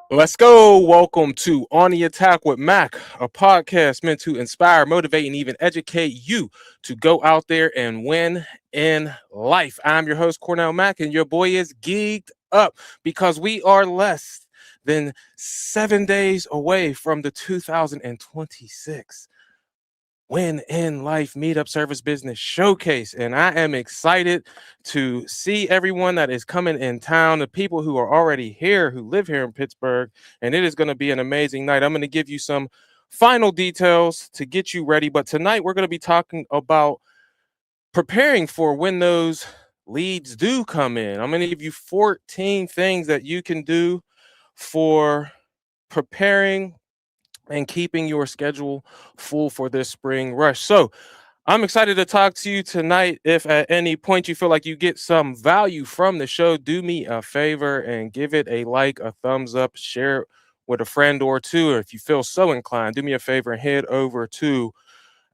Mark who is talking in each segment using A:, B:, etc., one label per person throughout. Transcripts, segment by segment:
A: Let's go. Welcome to On the Attack with Mac, a podcast meant to inspire, motivate, and even educate you to go out there and win in life. I'm your host, Cornell Mack, and your boy is geeked up because we are less than 7 days away from the 2026 Win in Life Meetup Service Business Showcase. And I am excited to see everyone that is coming in town, the people who are already here, who live here in Pittsburgh. And it is going to be an amazing night. I'm going to give you some final details to get you ready. But tonight we're going to be talking about preparing for when those leads do come in. I'm going to give you 14 things that you can do for preparing and keeping your schedule full for this spring rush. So I'm excited to talk to you tonight. If at any point you feel like you get some value from the show, do me a favor and give it a like, a thumbs up, share it with a friend or two. Or if you feel so inclined, do me a favor and head over to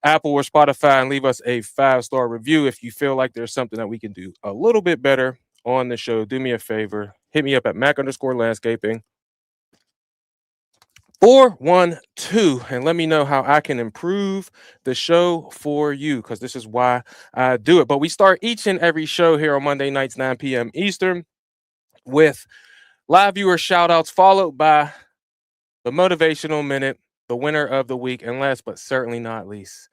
A: Apple or Spotify and leave us a 5-star review. If you feel like there's something that we can do a little bit better on the show, do me a favor. Hit me up at Mac_landscaping 412 and let me know how I can improve the show for you, because this is why I do it. But we start each and every show here on Monday nights, 9 p.m. Eastern, with live viewer shout outs, followed by the motivational minute, the winner of the week, and last but certainly not least,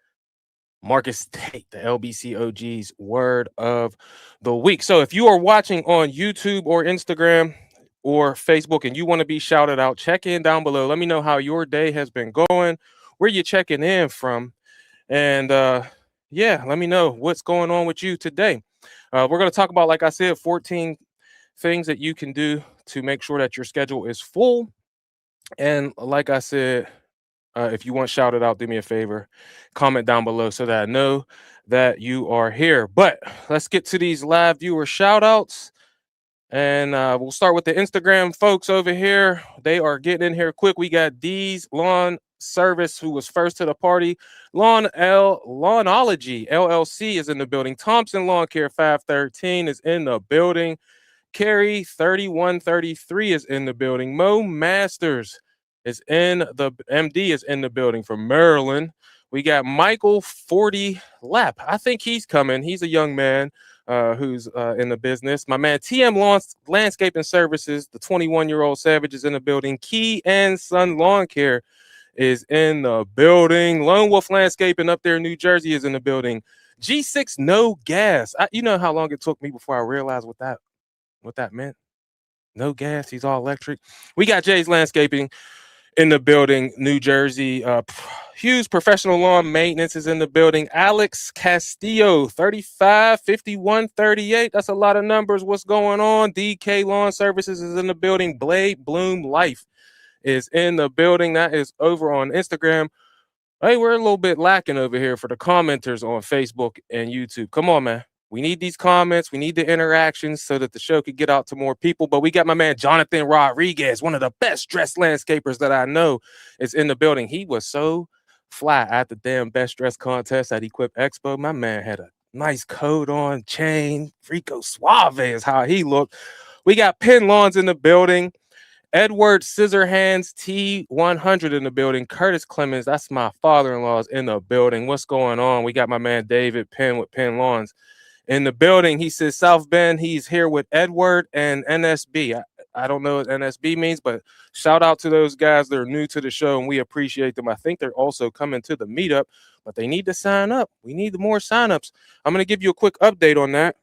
A: Marcus Tate, the LBC OG's word of the week. So if you are watching on YouTube or Instagram or Facebook and you want to be shouted out, check in down below. Let me know how your day has been going, where you're checking in from, and let me know what's going on with you today. We're going to talk about, like I said, 14 things that you can do to make sure that your schedule is full. And like I said, if you want shouted out, do me a favor, comment down below so that I know that you are here. But let's get to these live viewer shout outs. And we'll start with the Instagram folks over here. They are getting in here quick. We got D's Lawn Service, who was first to the party. Lawnology LLC is in the building. Thompson Lawn Care 513 is in the building. Carrie 3133 is in the building. Mo Masters is in the MD is in the building from Maryland. We got Michael 40 Lap. I think he's coming. He's a young man who's in the business. My man TM Landscaping Services, the 21-year-old Savage, is in the building. Key and Son Lawn Care is in the building. Lone Wolf Landscaping up there in New Jersey is in the building. G6 No Gas. You know how long it took me before I realized what that meant? No gas. He's all electric. We got Jay's Landscaping in the building, New Jersey. Hughes Professional Lawn Maintenance is in the building. Alex Castillo, 35, 51, 38. That's a lot of numbers. What's going on? DK Lawn Services is in the building. Blade Bloom Life is in the building. That is over on Instagram. Hey, we're a little bit lacking over here for the commenters on Facebook and YouTube. Come on, man. We need these comments. We need the interactions so that the show could get out to more people. But we got my man Jonathan Rodriguez, one of the best dressed landscapers that I know, is in the building. He was so fly at the damn best dressed contest at Equip Expo. My man had a nice coat on, chain. Rico Suave is how he looked. We got Penn Lawns in the building. Edward Scissorhands T100 in the building. Curtis Clemens, that's my father-in-law's in the building. What's going on? We got my man David Penn with Penn Lawns in the building. He says South Bend. He's here with Edward and NSB. I don't know what NSB means, but shout out to those guys. They're new to the show and we appreciate them. I think they're also coming to the meetup, but they need to sign up. We need more signups. I'm going to give you a quick update on that.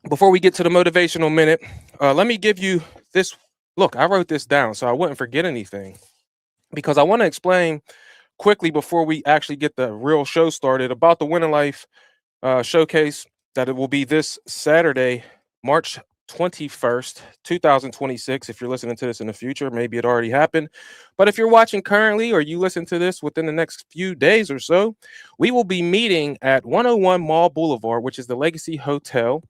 A: Before we get to the motivational minute, let me give you this. Look, I wrote this down so I wouldn't forget anything, because I want to explain quickly before we actually get the real show started about the Win in Life showcase, that it will be this Saturday, March 21st, 2026. If you're listening to this in the future, maybe it already happened. But if you're watching currently, or you listen to this within the next few days or so, we will be meeting at 101 Mall Boulevard, which is the Legacy Hotel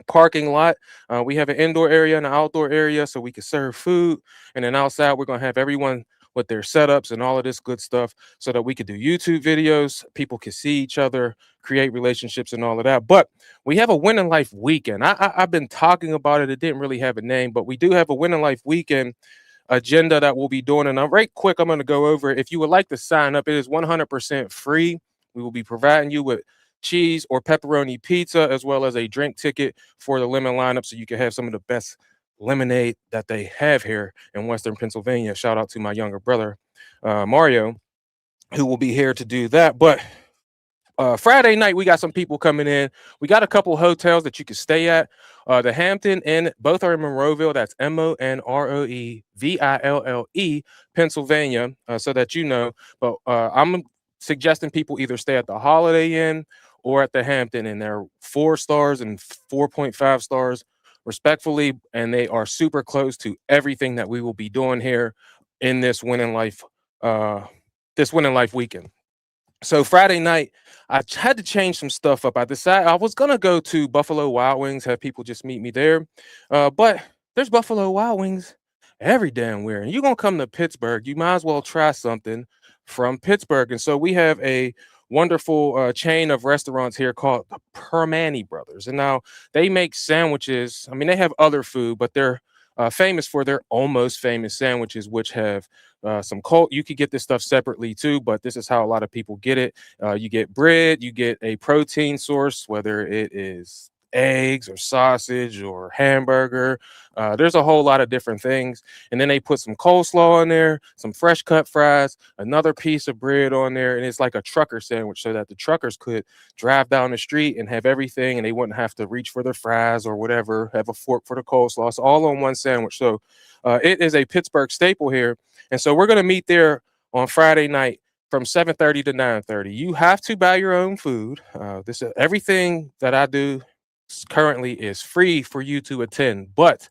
A: parking lot. We have an indoor area and an outdoor area so we can serve food. And then outside, we're going to have everyone with their setups and all of this good stuff so that we could do YouTube videos. People can see each other, create relationships, and all of that. But we have a Win in Life weekend. I've been talking about it. It didn't really have a name, but we do have a Win in Life weekend agenda that we'll be doing. And I'm right quick, I'm going to go over it. If you would like to sign up, it is 100% free. We will be providing you with cheese or pepperoni pizza, as well as a drink ticket for the lemon lineup, so you can have some of the best lemonade that they have here in Western Pennsylvania. Shout out to my younger brother, Mario, who will be here to do that. But Friday night, we got some people coming in. We got a couple hotels that you can stay at. The Hampton Inn, both are in Monroeville. That's Monroeville, Pennsylvania, so that you know. But I'm suggesting people either stay at the Holiday Inn or at the Hampton Inn. They're 4 stars and 4.5 stars, respectfully, and they are super close to everything that we will be doing here in this Win in Life, this Win in Life weekend. So Friday night, I had to change some stuff up. I decided I was gonna go to Buffalo Wild Wings, have people just meet me there, but there's Buffalo Wild Wings every damn where. And you're gonna come to Pittsburgh, you might as well try something from Pittsburgh. And so we have a wonderful chain of restaurants here called the Permani Brothers. And now they make sandwiches. I mean, they have other food, but they're famous for their almost famous sandwiches, which have some cold. You could get this stuff separately too, but this is how a lot of people get it. You get bread, you get a protein source, whether it is eggs or sausage or hamburger. There's a whole lot of different things. And then they put some coleslaw on there, some fresh cut fries, another piece of bread on there. And it's like a trucker sandwich so that the truckers could drive down the street and have everything and they wouldn't have to reach for their fries or whatever, have a fork for the coleslaw. It's all on one sandwich. So it is a Pittsburgh staple here. And so we're going to meet there on Friday night from 7:30 to 9:30. You have to buy your own food. This is everything that I do currently is free for you to attend, but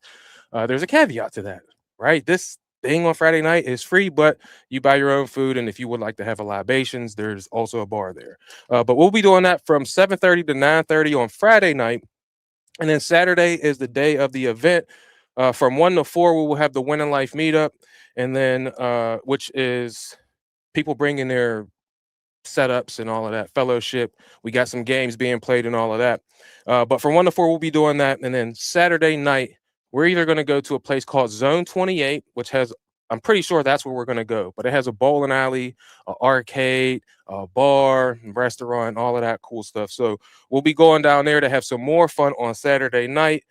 A: there's a caveat to that, right? This thing on Friday night is free, but you buy your own food, and if you would like to have a libations, there's also a bar there. But we'll be doing that from 7:30 to 9:30 on Friday night, and then Saturday is the day of the event. From 1 to 4, we will have the Win in Life meetup, and then which is people bringing their setups and all of that fellowship. We got some games being played and all of that. But from 1 to 4, we'll be doing that. And then Saturday night, we're either going to go to a place called Zone 28, which has, I'm pretty sure that's where we're going to go, but it has a bowling alley, an arcade, a bar, restaurant, all of that cool stuff. So we'll be going down there to have some more fun on Saturday night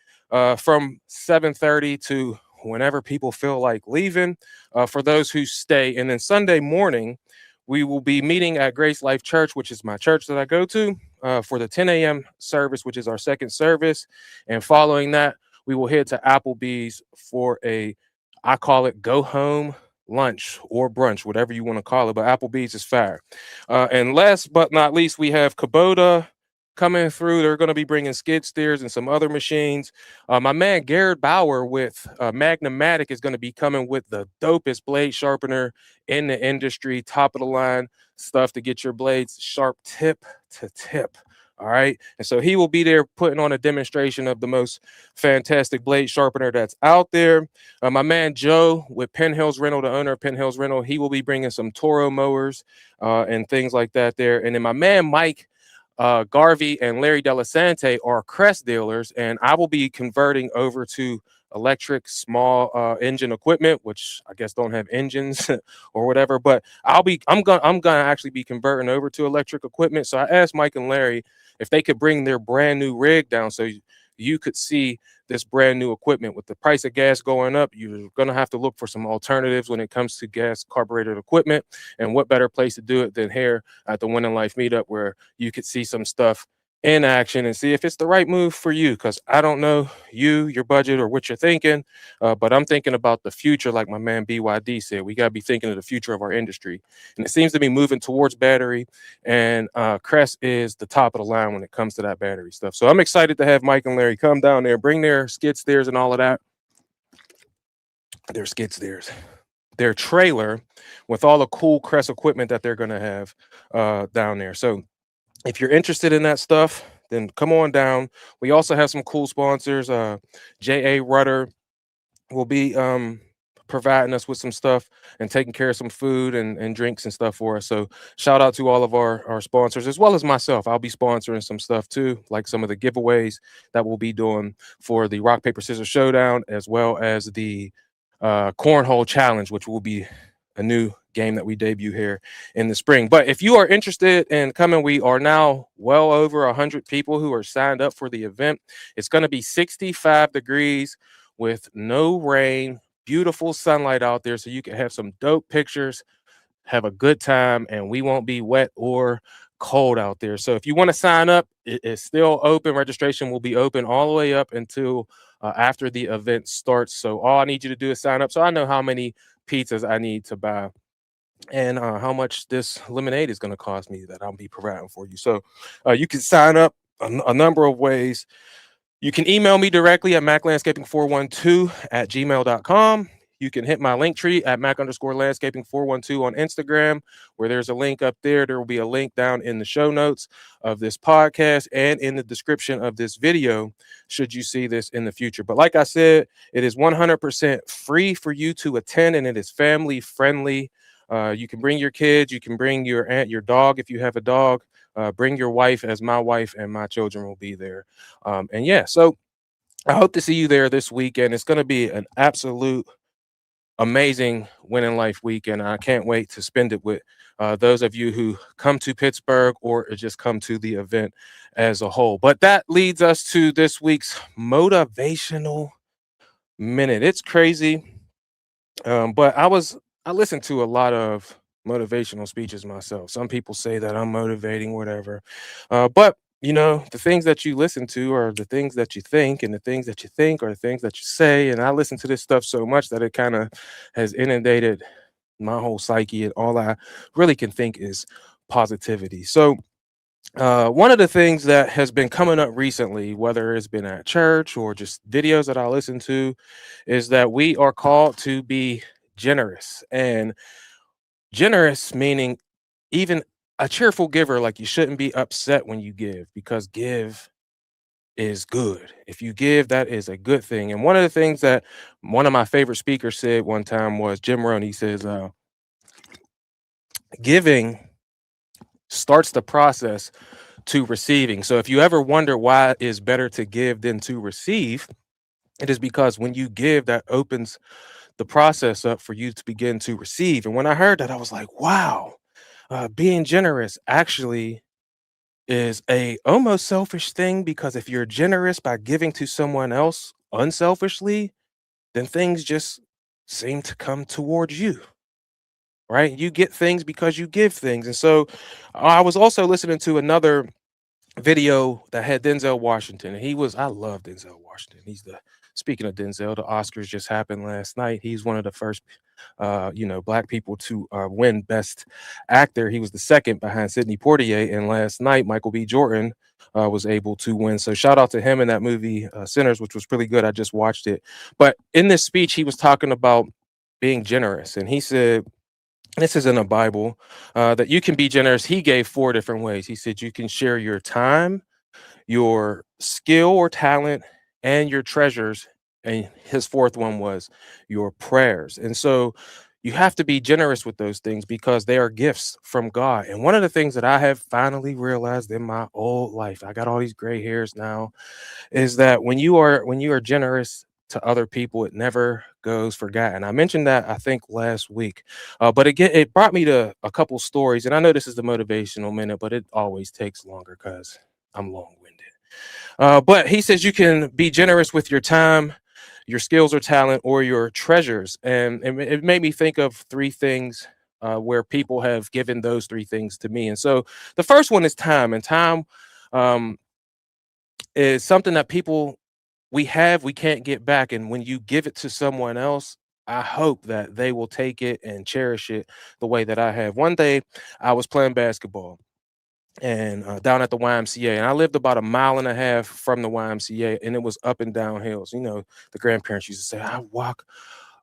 A: from 7:30 to whenever people feel like leaving for those who stay. And then Sunday morning, we will be meeting at Grace Life Church, which is my church that I go to, for the 10 a.m. service, which is our second service. And following that, we will head to Applebee's for I call it go home lunch or brunch, whatever you want to call it. But Applebee's is fire. And last but not least, we have Kubota coming through. They're going to be bringing skid steers and some other machines. My man Garrett Bauer with Magnamatic is going to be coming with the dopest blade sharpener in the industry, top of the line stuff to get your blades sharp tip to tip. All right. And so he will be there putting on a demonstration of the most fantastic blade sharpener that's out there. My man Joe with Penn Hills Rental, the owner of Penn Hills Rental, he will be bringing some Toro mowers and things like that there. And then my man Mike Garvey and Larry Delasante are Crest dealers, and I will be converting over to electric small engine equipment, which I guess don't have engines or whatever. But I'm gonna actually be converting over to electric equipment. So I asked Mike and Larry if they could bring their brand new rig down so you could see this brand new equipment. With the price of gas going up, you're going to have to look for some alternatives when it comes to gas carbureted equipment. And what better place to do it than here at the Win in Life meetup, where you could see some stuff in action and see if it's the right move for you. Because I don't know your budget, or what you're thinking, but I'm thinking about the future. Like my man BYD said, we got to be thinking of the future of our industry. And it seems to be moving towards battery, and Crest is the top of the line when it comes to that battery stuff. So I'm excited to have Mike and Larry come down there, bring their skid steers and all of that. Their skid steers, their trailer with all the cool Crest equipment that they're going to have down there. So if you're interested in that stuff, then come on down. We also have some cool sponsors. J.A. Rudder will be providing us with some stuff and taking care of some food and drinks and stuff for us. So shout out to all of our sponsors as well as myself. I'll be sponsoring some stuff too, like some of the giveaways that we'll be doing for the rock paper scissors showdown, as well as the cornhole challenge, which will be a new game that we debut here in the spring. But if you are interested in coming, we are now well over 100 people who are signed up for the event. It's going to be 65 degrees with no rain, beautiful sunlight out there, so you can have some dope pictures, have a good time, and we won't be wet or cold out there. So if you want to sign up, it's still open. Registration will be open all the way up until after the event starts. So all I need you to do is sign up so I know how many pizzas I need to buy and how much this lemonade is going to cost me that I'll be providing for you. So you can sign up a number of ways. You can email me directly at maclandscaping412@gmail.com. You can hit my link tree at mac_landscaping412 on Instagram, where there's a link up there. There will be a link down in the show notes of this podcast and in the description of this video, should you see this in the future. But like I said, it is 100% free for you to attend, and it is family friendly. You can bring your kids, you can bring your aunt, your dog if you have a dog. Bring your wife, as my wife and my children will be there. And yeah, so I hope to see you there this weekend. It's going to be an absolute amazing Win in Life weekend. I can't wait to spend it with those of you who come to Pittsburgh or just come to the event as a whole. But that leads us to this week's motivational minute. It's crazy, but I listened to a lot of motivational speeches myself. Some people say that I'm motivating, whatever. But the things that you listen to are the things that you think, and the things that you think are the things that you say. And I listen to this stuff so much that it kind of has inundated my whole psyche, and all I really can think is positivity. So one of the things that has been coming up recently, whether it's been at church or just videos that I listen to, is that we are called to be generous. And generous meaning even a cheerful giver. Like, you shouldn't be upset when you give, because give is good. If you give, that is a good thing. And one of the things that one of my favorite speakers said one time was Jim Rohn. He says, giving starts the process to receiving. So if you ever wonder why it's better to give than to receive, it is because when you give, that opens the process up for you to begin to receive. And when I heard that, I was like, wow, being generous actually is a almost selfish thing, because if you're generous by giving to someone else unselfishly, then things just seem to come towards you, right? You get things because you give things. And so I was also listening to another video that had Denzel Washington. And I love Denzel Washington. Speaking of Denzel, the Oscars just happened last night. He's one of the first, Black people to win Best Actor. He was the second behind Sidney Poitier. And last night, Michael B. Jordan was able to win. So shout out to him in that movie, Sinners, which was really good. I just watched it. But in this speech, he was talking about being generous. And he said, this is in the Bible, that you can be generous. He gave 4 different ways. He said you can share your time, your skill or talent, and your treasures. And his 4th one was your prayers. And so you have to be generous with those things, because they are gifts from God. And one of the things that I have finally realized in my old life, I got all these gray hairs now, is that when you are generous to other people, it never goes forgotten. I mentioned that, I think, last week, but again, it brought me to a couple stories. And I know this is the motivational minute, but it always takes longer because I'm long-winded. But he says you can be generous with your time, your skills or talent, or your treasures. And it made me think of 3 things where people have given those 3 things to me. And so the first one is time. And time um, is something that we can't get back. And when you give it to someone else, I hope that they will take it and cherish it the way that I have. One day I was playing basketball and down at the YMCA, and I lived about a mile and a half from the YMCA, and it was up and down hills. The grandparents used to say, I walk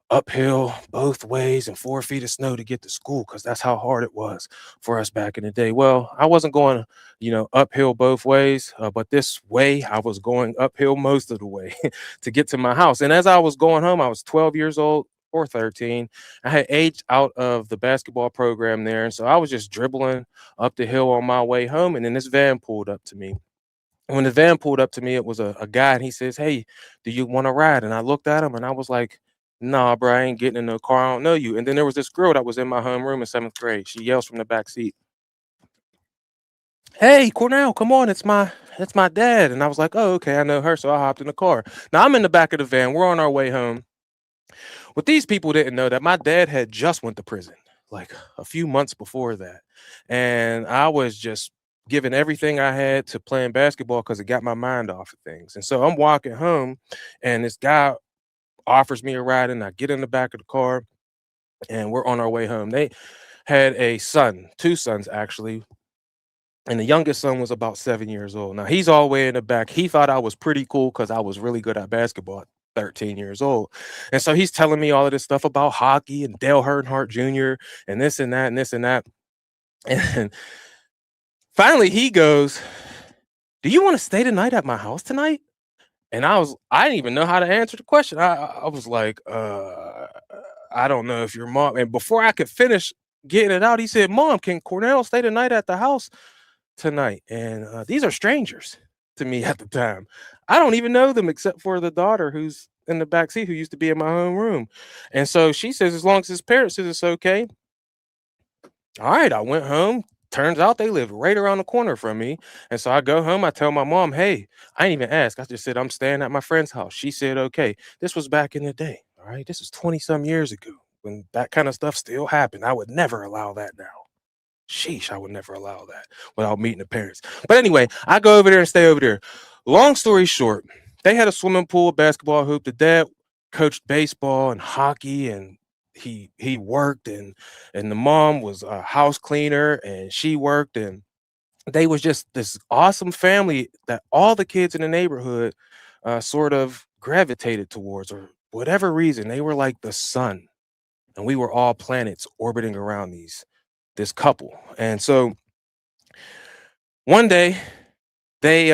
A: uphill both ways and 4 feet of snow to get to school, because that's how hard it was for us back in the day. Well, I wasn't going, uphill both ways, but this way I was going uphill most of the way to get to my house. And as I was going home, I was 12 years old. or 13. I had aged out of the basketball program there. And so I was just dribbling up the hill on my way home. And then this van pulled up to me. When the van pulled up to me, it was a guy, and he says, "Hey, do you want to ride?" And I looked at him and I was like, "Nah, bro, I ain't getting in the car. I don't know you." And then there was this girl that was in my homeroom in seventh grade. She yells from the back seat, "Hey, Cornell, come on, it's my dad." And I was like, "Oh, okay, I know her." So I hopped in the car. Now I'm in the back of the van. We're on our way home. What these people didn't know that my dad had just went to prison like a few months before that. And I was just giving everything I had to playing basketball because it got my mind off of things. And so I'm walking home and this guy offers me a ride and I get in the back of the car and we're on our way home. They had a son, two sons actually, and the youngest son was about 7 years old. Now he's all the way in the back. He thought I was pretty cool because I was really good at basketball at 13 years old. And so he's telling me all of this stuff about hockey and Dale Earnhardt Jr. and this and that and this and that. And finally he goes, "Do you want to stay the night at my house tonight?" And I didn't even know how to answer the question. I was like, I don't know if your mom. And before I could finish getting it out, he said, "Mom, can Cornell stay the night at the house tonight?" And these are strangers to me at the time. I don't even know them except for the daughter who's in the back seat who used to be in my home room. And so she says, as long as his parents says it's okay. All right, I went home. Turns out they live right around the corner from me. And so I go home, I tell my mom, "Hey," I didn't even ask. I just said, "I'm staying at my friend's house." She said, "Okay." This was back in the day. All right. This was 20 some years ago when that kind of stuff still happened. I would never allow that now. Sheesh, I would never allow that without meeting the parents. But anyway, I go over there and stay over there. Long story short, they had a swimming pool, basketball hoop. The dad coached baseball and hockey, and he worked, and the mom was a house cleaner, and she worked, and they was just this awesome family that all the kids in the neighborhood sort of gravitated towards, or whatever reason. They were like the sun, and we were all planets orbiting around this couple. And so one day they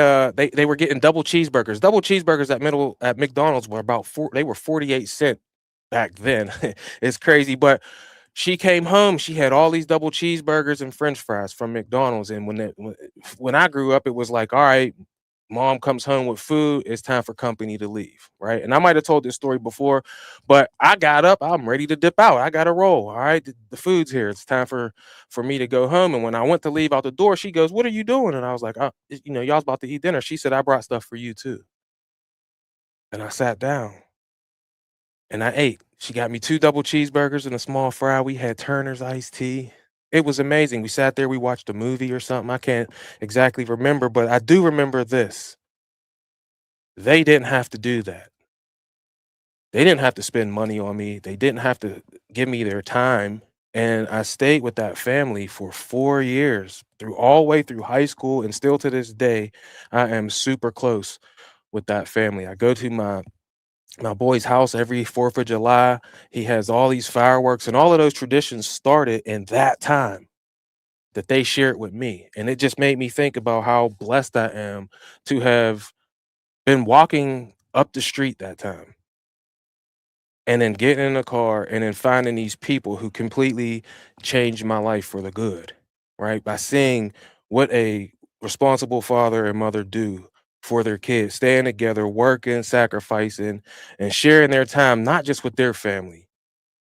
A: were getting double cheeseburgers. Double cheeseburgers at McDonald's were about they were 48 cents back then. It's crazy. But she came home, she had all these double cheeseburgers and French fries from McDonald's. And when I grew up, it was like, all right, mom comes home with food, it's time for company to leave, right? And I might have told this story before, but I got up, I'm ready to dip out. I got to roll. All right, the food's here. It's time for me to go home. And when I went to leave out the door, she goes, "What are you doing?" And I was like, y'all's about to eat dinner." She said, "I brought stuff for you too." And I sat down and I ate. She got me two double cheeseburgers and a small fry. We had Turner's iced tea. It was amazing. We sat there, we watched a movie or something. I can't exactly remember, but I do remember this. They didn't have to do that. They didn't have to spend money on me. They didn't have to give me their time. And I stayed with that family for 4 years, through all the way through high school. And still to this day, I am super close with that family. I go to my boy's house every 4th of July. He has all these fireworks, and all of those traditions started in that time that they shared with me. And it just made me think about how blessed I am to have been walking up the street that time, and then getting in a car and then finding these people who completely changed my life for the good, right? By seeing what a responsible father and mother do for their kids, staying together, working, sacrificing, and sharing their time, not just with their family,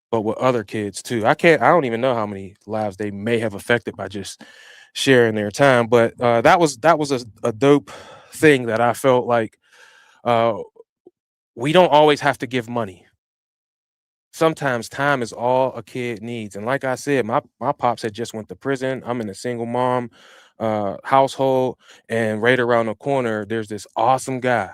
A: but with other kids too. I don't even know how many lives they may have affected by just sharing their time. But that was a dope thing that I felt like uh, we don't always have to give money. Sometimes time is all a kid needs. And like I said, my pops had just went to prison. I'm in a single mom household, and right around the corner, there's this awesome guy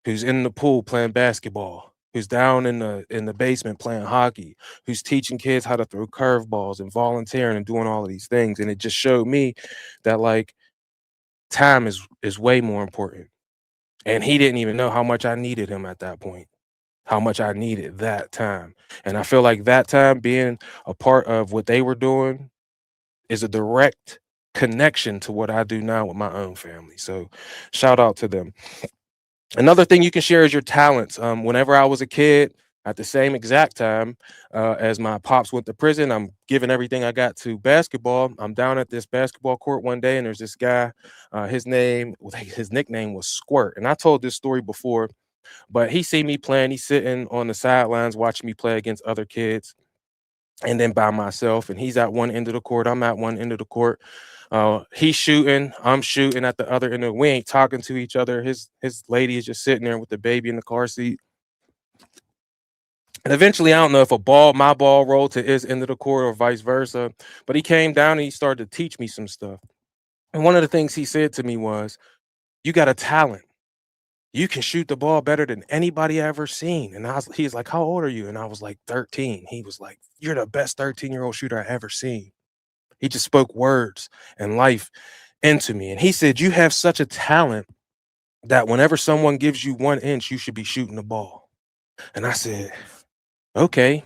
A: who's in the pool playing basketball, who's down in the basement playing hockey, who's teaching kids how to throw curveballs and volunteering and doing all of these things. And it just showed me that like time is way more important. And he didn't even know how much I needed him at that point, how much I needed that time. And I feel like that time being a part of what they were doing is a direct connection to what I do now with my own family. So shout out to them. Another thing you can share is your talents. Whenever I was a kid, At the same exact time, as my pops went to prison, I'm giving everything I got to basketball. I'm down at this basketball court one day, and there's this guy. His nickname was Squirt, and I told this story before, but he see me playing. He's sitting on the sidelines watching me play against other kids, and then by myself. And he's at one end of the court. I'm at one end of the court. He's shooting. I'm shooting at the other end. We ain't talking to each other. His lady is just sitting there with the baby in the car seat. And eventually, I don't know if my ball rolled to his end of the court or vice versa, but he came down and he started to teach me some stuff. And one of the things he said to me was, "You got a talent. You can shoot the ball better than anybody I ever seen." And he's like, "How old are you?" And I was like, 13. He was like, "You're the best 13-year-old shooter I ever seen." He just spoke words and life into me. And he said, "You have such a talent that whenever someone gives you 1 inch, you should be shooting the ball." And I said, "Okay."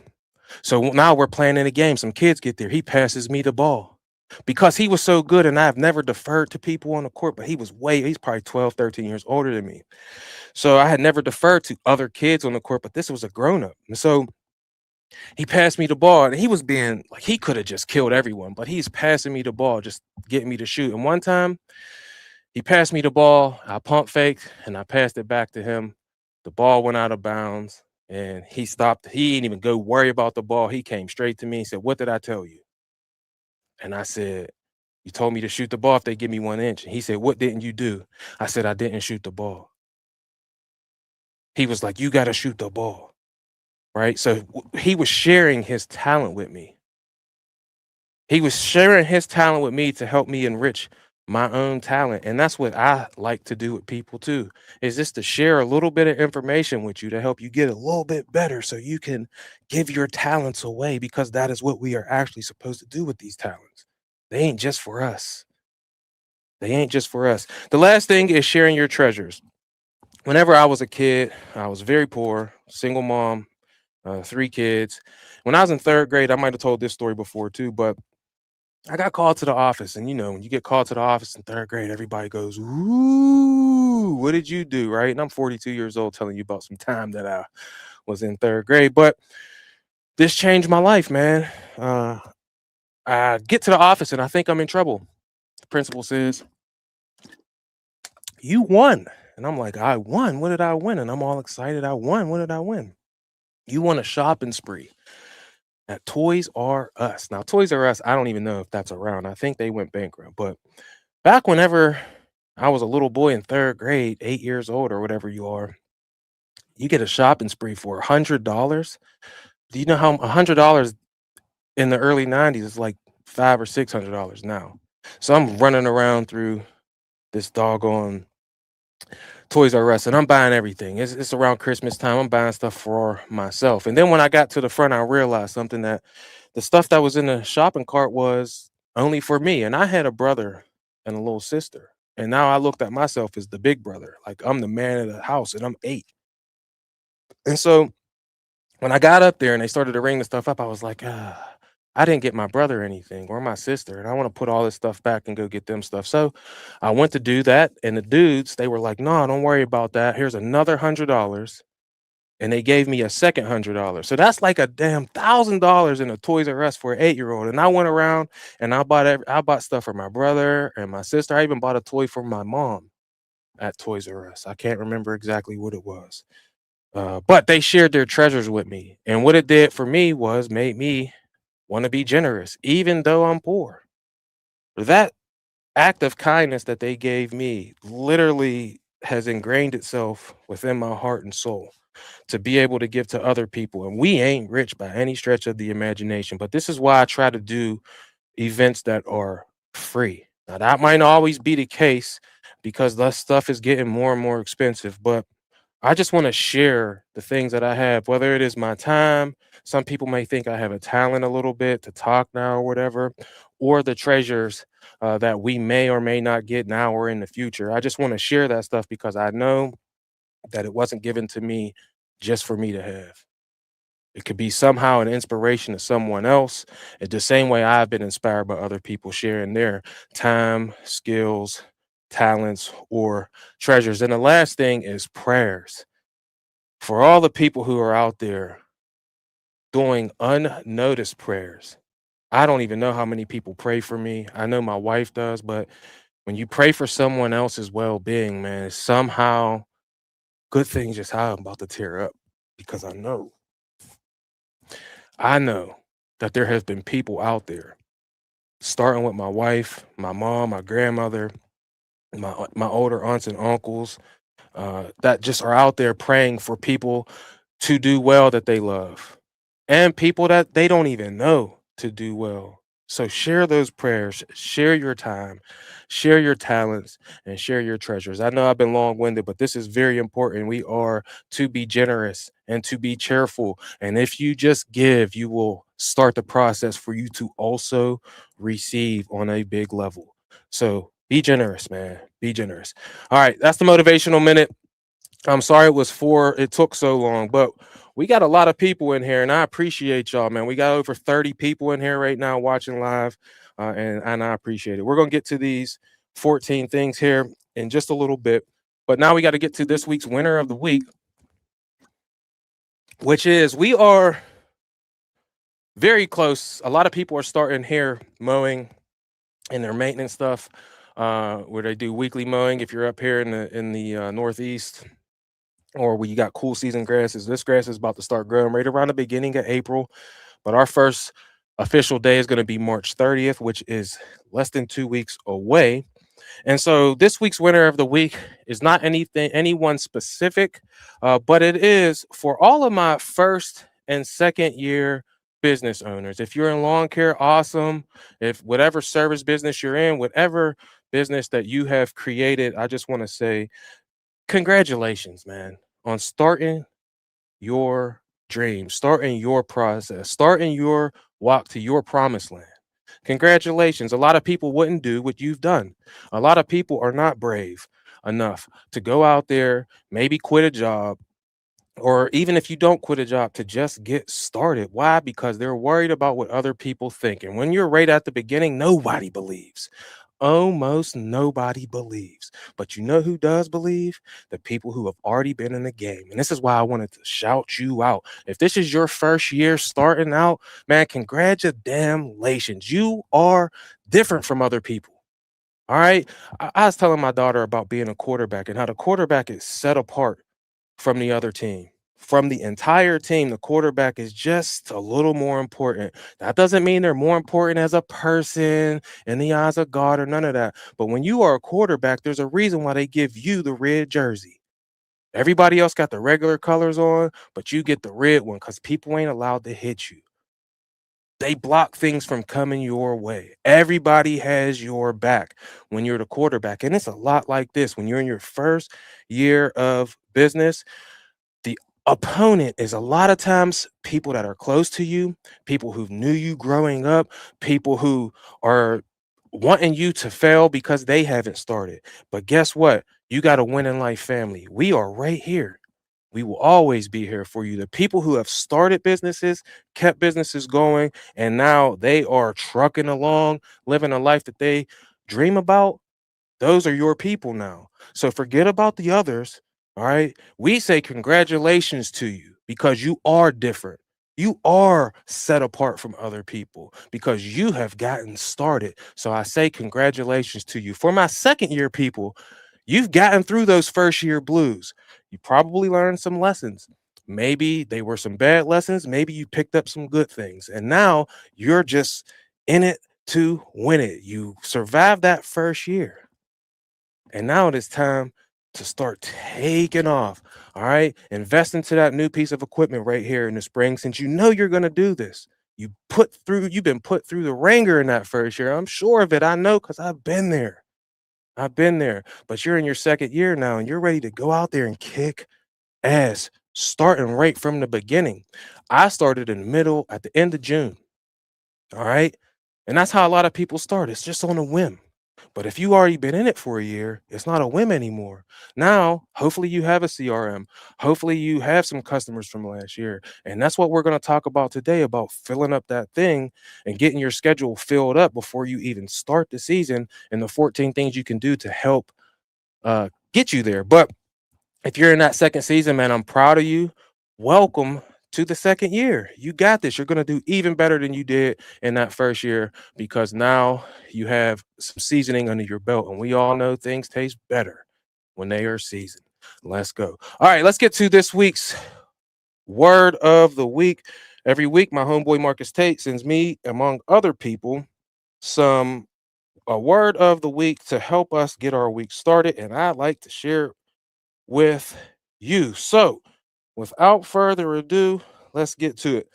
A: So now we're playing in a game. Some kids get there. He passes me the ball because he was so good. And I've never deferred to people on the court, but he's probably 12, 13 years older than me. So I had never deferred to other kids on the court, but this was a grown up. And so he passed me the ball and he was being like, he could have just killed everyone, but he's passing me the ball, just getting me to shoot. And one time he passed me the ball, I pump faked and I passed it back to him. The ball went out of bounds and he stopped. He didn't even go worry about the ball. He came straight to me and said, "What did I tell you?" And I said, "You told me to shoot the ball if they give me 1 inch." And he said, "What didn't you do?" I said, "I didn't shoot the ball." He was like, "You got to shoot the ball." Right. So he was sharing his talent with me. He was sharing his talent with me to help me enrich my own talent. And that's what I like to do with people too, is just to share a little bit of information with you to help you get a little bit better so you can give your talents away because that is what we are actually supposed to do with these talents. They ain't just for us. They ain't just for us. The last thing is sharing your treasures. Whenever I was a kid, I was very poor, single mom, 3 kids. When I was in third grade, I might have told this story before too, but I got called to the office, and when you get called to the office in third grade, everybody goes, "Ooh, what did you do?" Right? And I'm 42 years old telling you about some time that I was in third grade, but this changed my life, man. Uh, I get to the office and I think I'm in trouble. The principal says, "You won." And I'm like, "I won? What did I win?" And I'm all excited. "I won. What did I win?" "You won a shopping spree at Toys R Us." Now, Toys R Us, I don't even know if that's around. I think they went bankrupt. But back whenever I was a little boy in third grade, 8 years old or whatever you are, you get a shopping spree for $100. Do you know how $100 in the early 90s is like $500 or $600 now? So I'm running around through this doggone Toys R Us and I'm buying everything. It's around Christmas time. I'm buying stuff for myself. And then when I got to the front, I realized something, that the stuff that was in the shopping cart was only for me. And I had a brother and a little sister. And now I looked at myself as the big brother. Like I'm the man of the house and I'm 8. And so when I got up there and they started to ring the stuff up, I was like, I didn't get my brother anything or my sister. And I want to put all this stuff back and go get them stuff. So I went to do that. And the dudes, they were like, "No, don't worry about that. Here's another $100." And they gave me a second $100. So that's like a damn $1,000 in a Toys R Us for an 8-year-old. And I went around and I bought stuff for my brother and my sister. I even bought a toy for my mom at Toys R Us. I can't remember exactly what it was. But they shared their treasures with me. And what it did for me was made me want to be generous, even though I'm poor. That act of kindness that they gave me literally has ingrained itself within my heart and soul to be able to give to other people. And we ain't rich by any stretch of the imagination, but this is why I try to do events that are free. Now, that might not always be the case because that stuff is getting more and more expensive, but I just want to share the things that I have, whether it is my time. Some people may think I have a talent a little bit to talk now or whatever, or the treasures that we may or may not get now or in the future. I just want to share that stuff because I know that it wasn't given to me just for me to have. It could be somehow an inspiration to someone else. In the same way I've been inspired by other people sharing their time, skills, talents, or treasures. And the last thing is prayers. For all the people who are out there doing unnoticed prayers. I don't even know how many people pray for me. I know my wife does, but when you pray for someone else's well-being, man, somehow good things just how I'm about to tear up because I know that there has been people out there, starting with my wife, my mom, my grandmother, my older aunts and uncles, that just are out there praying for people to do well that they love and people that they don't even know to do well. So share those prayers, share your time, share your talents, and share your treasures. I know I've been long winded, but this is very important. We are to be generous and to be cheerful. And if you just give, you will start the process for you to also receive on a big level. So be generous, man. Be generous. All right, that's the motivational minute. I'm sorry it took so long, but we got a lot of people in here and I appreciate y'all, man. We got over 30 people in here right now watching live, and I appreciate it. We're going to get to these 14 things here in just a little bit, but now we got to get to this week's winner of the week, which is we are very close. A lot of people are starting here mowing and their maintenance stuff, where they do weekly mowing. If you're up here in the Northeast, or where you got cool season grasses. This grass is about to start growing right around the beginning of April, but our first official day is going to be March 30th, which is less than 2 weeks away. And so this week's winner of the week is not anyone specific, but it is for all of my first and second year business owners. If you're in lawn care, awesome. If whatever service business you're in, whatever business that you have created, I just want to say congratulations, man, on starting your dream, starting your process, starting your walk to your promised land. Congratulations. A lot of people wouldn't do what you've done. A lot of people are not brave enough to go out there, maybe quit a job, or even if you don't quit a job, to just get started. Why? Because they're worried about what other people think. And when you're right at the beginning, nobody believes. Almost nobody believes. But you know who does believe? The people who have already been in the game. And this is why I wanted to shout you out. If this is your first year starting out, man, congratulations. You are different from other people. All right. I was telling my daughter about being a quarterback and how the quarterback is set apart from the other team. From the entire team, the quarterback is just a little more important. That doesn't mean they're more important as a person in the eyes of God or none of that. But when you are a quarterback, there's a reason why they give you the red jersey. Everybody else got the regular colors on, but you get the red one because people ain't allowed to hit you. They block things from coming your way. Everybody has your back when you're the quarterback. And it's a lot like this. When you're in your first year of business, the opponent is a lot of times people that are close to you, people who knew you growing up, people who are wanting you to fail because they haven't started. But guess what? You got a win in life family. We are right here. We will always be here for you. The people who have started businesses, kept businesses going, and now they are trucking along, living a life that they dream about, those are your people now. So forget about the others. All right. We say congratulations to you because you are different. You are set apart from other people because you have gotten started. So I say congratulations to you. For my second year people, you've gotten through those first year blues. You probably learned some lessons. Maybe they were some bad lessons. Maybe you picked up some good things. And now you're just in it to win it. You survived that first year. And now it is time to start taking off. All right. Invest into that new piece of equipment right here in the spring. Since you know you're going to do this, you've been put through the ringer in that first year. I'm sure of it. I know because I've been there. I've been there. But you're in your second year now and you're ready to go out there and kick ass, starting right from the beginning. I started in the middle at the end of June. All right. And that's how a lot of people start. It's just on a whim. But if you already been in it for a year, it's not a whim anymore. Now, hopefully you have a CRM. Hopefully you have some customers from last year. And that's what we're going to talk about today, about filling up that thing and getting your schedule filled up before you even start the season, and the 14 things you can do to help get you there. But if you're in that second season, man, I'm proud of you. Welcome to the second year. You got this. You're going to do even better than you did in that first year because now you have some seasoning under your belt. And we all know things taste better when they are seasoned. Let's go. All right, let's get to this week's word of the week. Every week, my homeboy Marcus Tate sends me, among other people, some a word of the week to help us get our week started. And I'd like to share with you. So, without further ado, let's get to it.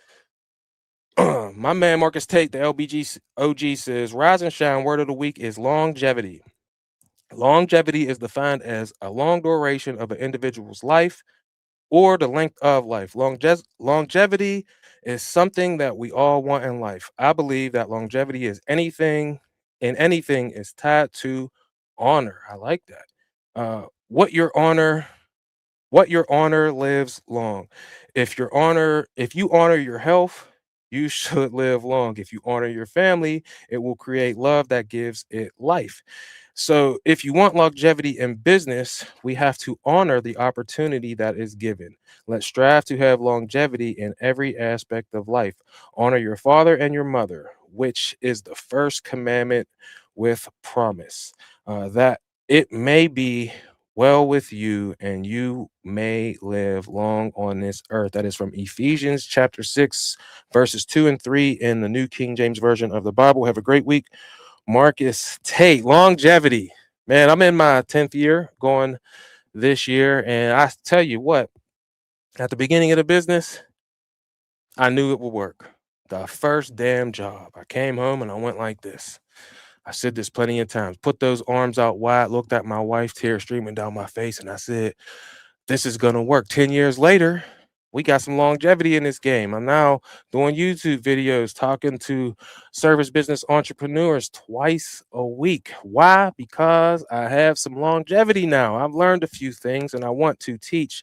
A: My man Marcus Tate, the LBG OG, says, Rise and shine word of the week is longevity. Longevity is defined as a long duration of an individual's life or the length of life. Longevity is something that we all want in life. I believe that longevity is anything is tied to honor. I like that. What your honor lives long. If you honor your health, you should live long. If you honor your family, it will create love that gives it life. So, if you want longevity in business, we have to honor the opportunity that is given. Let's strive to have longevity in every aspect of life. Honor your father and your mother, which is the first commandment with promise. That it may be well with you and you may live long on this earth. That is from Ephesians chapter 6, verses 2 and 3 in the New King James Version of the Bible. Have a great week. Marcus Tate, longevity. Man, I'm in my 10th year going this year. And I tell you what, at the beginning of the business, I knew it would work. The first damn job, I came home and I went like this. I said this plenty of times. Put those arms out wide, looked at my wife, tears streaming down my face, and I said, this is going to work. 10 years later, we got some longevity in this game. I'm now doing YouTube videos, talking to service business entrepreneurs twice a week. Why? Because I have some longevity now. I've learned a few things, and I want to teach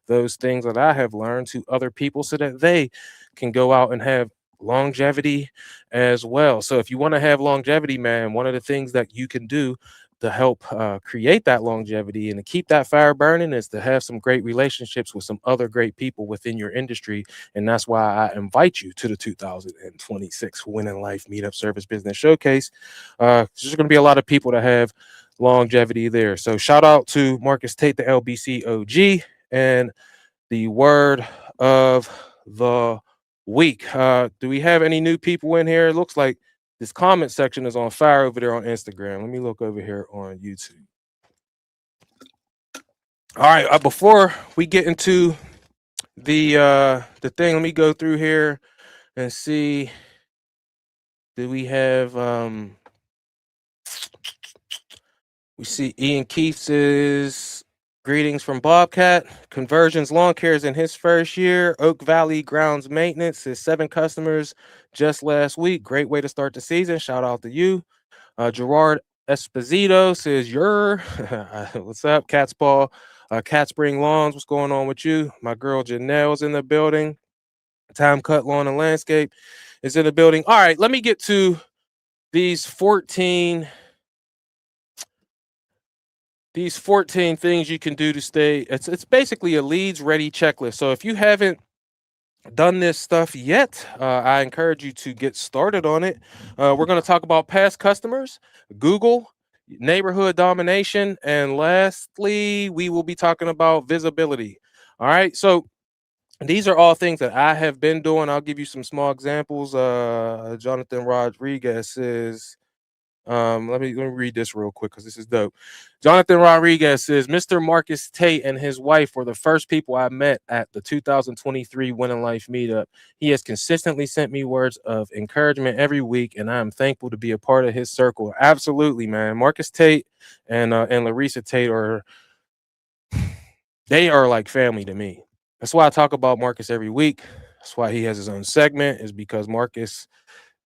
A: those things that I have learned to other people so that they can go out and have longevity as well. So if you want to have longevity, man, one of the things that you can do to help create that longevity and to keep that fire burning is to have some great relationships with some other great people within your industry. And that's why I invite you to the 2026 Winning Life Meetup Service Business Showcase. There's going to be a lot of people that have longevity there. So shout out to Marcus Tate, the LBC OG, and the word of the week. Do we have any new people in here? It looks like this comment section is on fire over there on Instagram. Let me look over here on YouTube. All right, before we get into the thing, let me go through here and see. Do we have we see Ian Keith says greetings from Bobcat. Conversions lawn cares in his first year. Oak Valley Grounds Maintenance is 7 customers just last week. Great way to start the season. Shout out to you. Gerard Esposito says, you're what's up, Cat's Paw? Cat Spring Lawns, what's going on with you? My girl Janelle's in the building. Time Cut Lawn and Landscape is in the building. All right, let me get to these 14 things you can do to stay. It's basically a leads ready checklist. So if you haven't done this stuff yet, I encourage you to get started on it. We're going to talk about past customers, Google, neighborhood domination, and lastly, we will be talking about visibility. All right, so these are all things that I have been doing. I'll give you some small examples. Jonathan Rodriguez says, let me read this real quick because this is dope. Jonathan Rodriguez says, Mr. Marcus Tate and his wife were the first people I met at the 2023 Winning Life Meetup. He has consistently sent me words of encouragement every week, and I am thankful to be a part of his circle. Absolutely, man. Marcus Tate and Larissa Tate they are like family to me. That's why I talk about Marcus every week. That's why he has his own segment, is because Marcus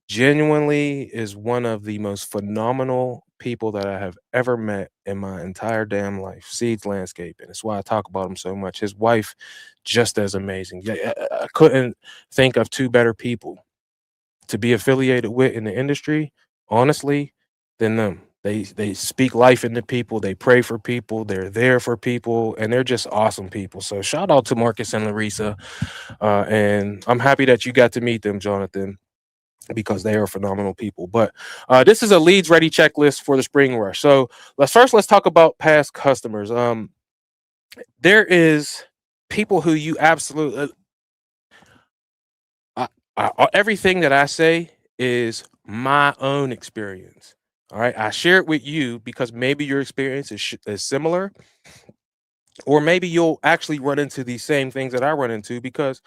A: genuinely is one of the most phenomenal people that I have ever met in my entire damn life. Seeds Landscaping. That's why I talk about him so much. His wife, just as amazing. Yeah, I couldn't think of 2 better people to be affiliated with in the industry, honestly, than them. They speak life into people. They pray for people. They're there for people, and they're just awesome people. So shout out to Marcus and Larissa, and I'm happy that you got to meet them, Jonathan, because they are phenomenal people. But this is a leads ready checklist for the spring rush. So let's talk about past customers. There is people who you absolutely everything that I say is my own experience. All right, I share it with you because maybe your experience is similar, or maybe you'll actually run into these same things that I run into because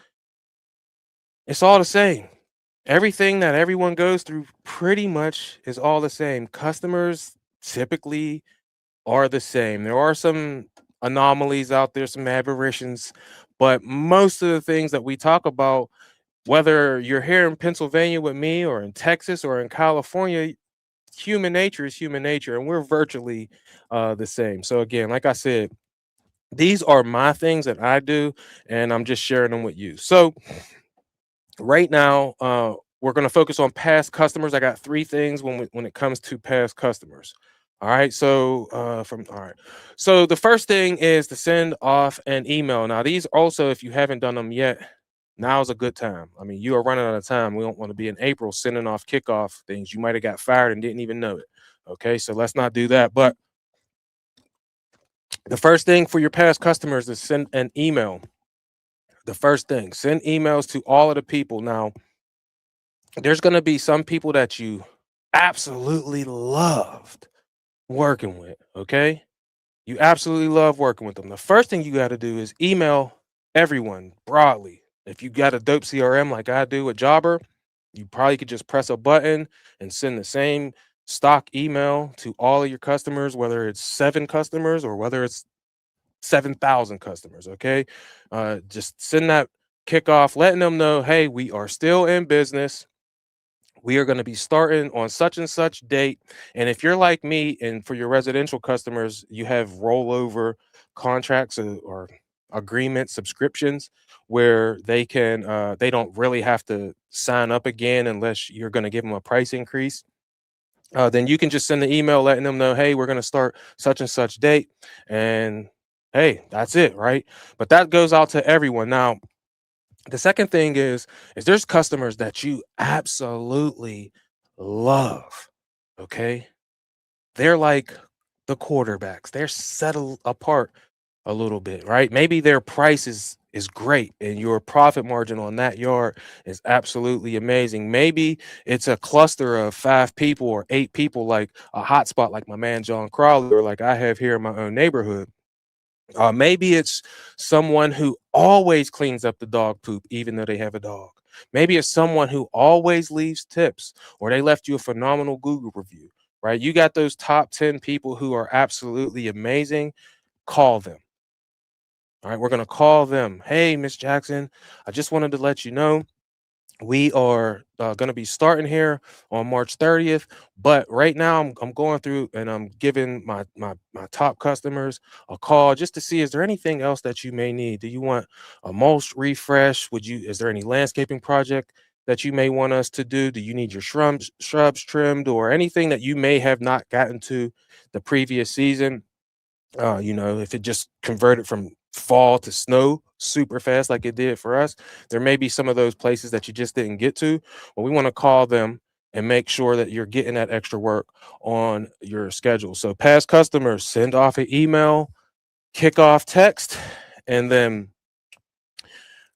A: it's all the same. Everything that everyone goes through pretty much is all the same. Customers typically are the same. There are some anomalies out there, some aberrations, but most of the things that we talk about, whether you're here in Pennsylvania with me or in Texas or in California, human nature is human nature, and we're virtually the same. So again, like I said, these are my things that I do, and I'm just sharing them with you. So right now, we're going to focus on past customers. I got three things when it comes to past customers. All right. So So the first thing is to send off an email. Now, these also, if you haven't done them yet, now's a good time. I mean, you are running out of time. We don't want to be in April sending off kickoff things. You might have got fired and didn't even know it. Okay. So let's not do that. But the first thing for your past customers is send an email. The first thing, send emails to all of the people. Now, there's going to be some people that you absolutely loved working with. Okay. You absolutely love working with them. The first thing you got to do is email everyone broadly. If you got a dope CRM like I do with Jobber, you probably could just press a button and send the same stock email to all of your customers, whether it's 7 customers or whether it's 7,000 customers. Okay. Just send that kickoff, letting them know, hey, we are still in business. We are going to be starting on such and such date. And if you're like me, and for your residential customers, you have rollover contracts or agreement subscriptions where they don't really have to sign up again unless you're going to give them a price increase. Then you can just send the email letting them know, hey, we're going to start such and such date. And hey, that's it, right? But that goes out to everyone. Now, the second thing is there's customers that you absolutely love. Okay. They're like the quarterbacks. They're apart a little bit, right? Maybe their price is great and your profit margin on that yard is absolutely amazing. Maybe it's a cluster of 5 people or 8 people, like a hotspot like my man John Crowley, or like I have here in my own neighborhood. Maybe it's someone who always cleans up the dog poop, even though they have a dog. Maybe it's someone who always leaves tips, or they left you a phenomenal Google review, right? You got those top 10 people who are absolutely amazing. Call them. All right, we're going to call them. Hey, Miss Jackson, I just wanted to let you know we are going to be starting here on March 30th. But right now, I'm going through and I'm giving my top customers a call just to see, is there anything else that you may need? Do you want a mulch refresh? Is there any landscaping project that you may want us to do? Do you need your shrubs trimmed, or anything that you may have not gotten to the previous season? If it just converted from fall to snow super fast like it did for us, there may be some of those places that you just didn't get to. Well, we want to call them and make sure that you're getting that extra work on your schedule. So past customers, send off an email, kick off text, and then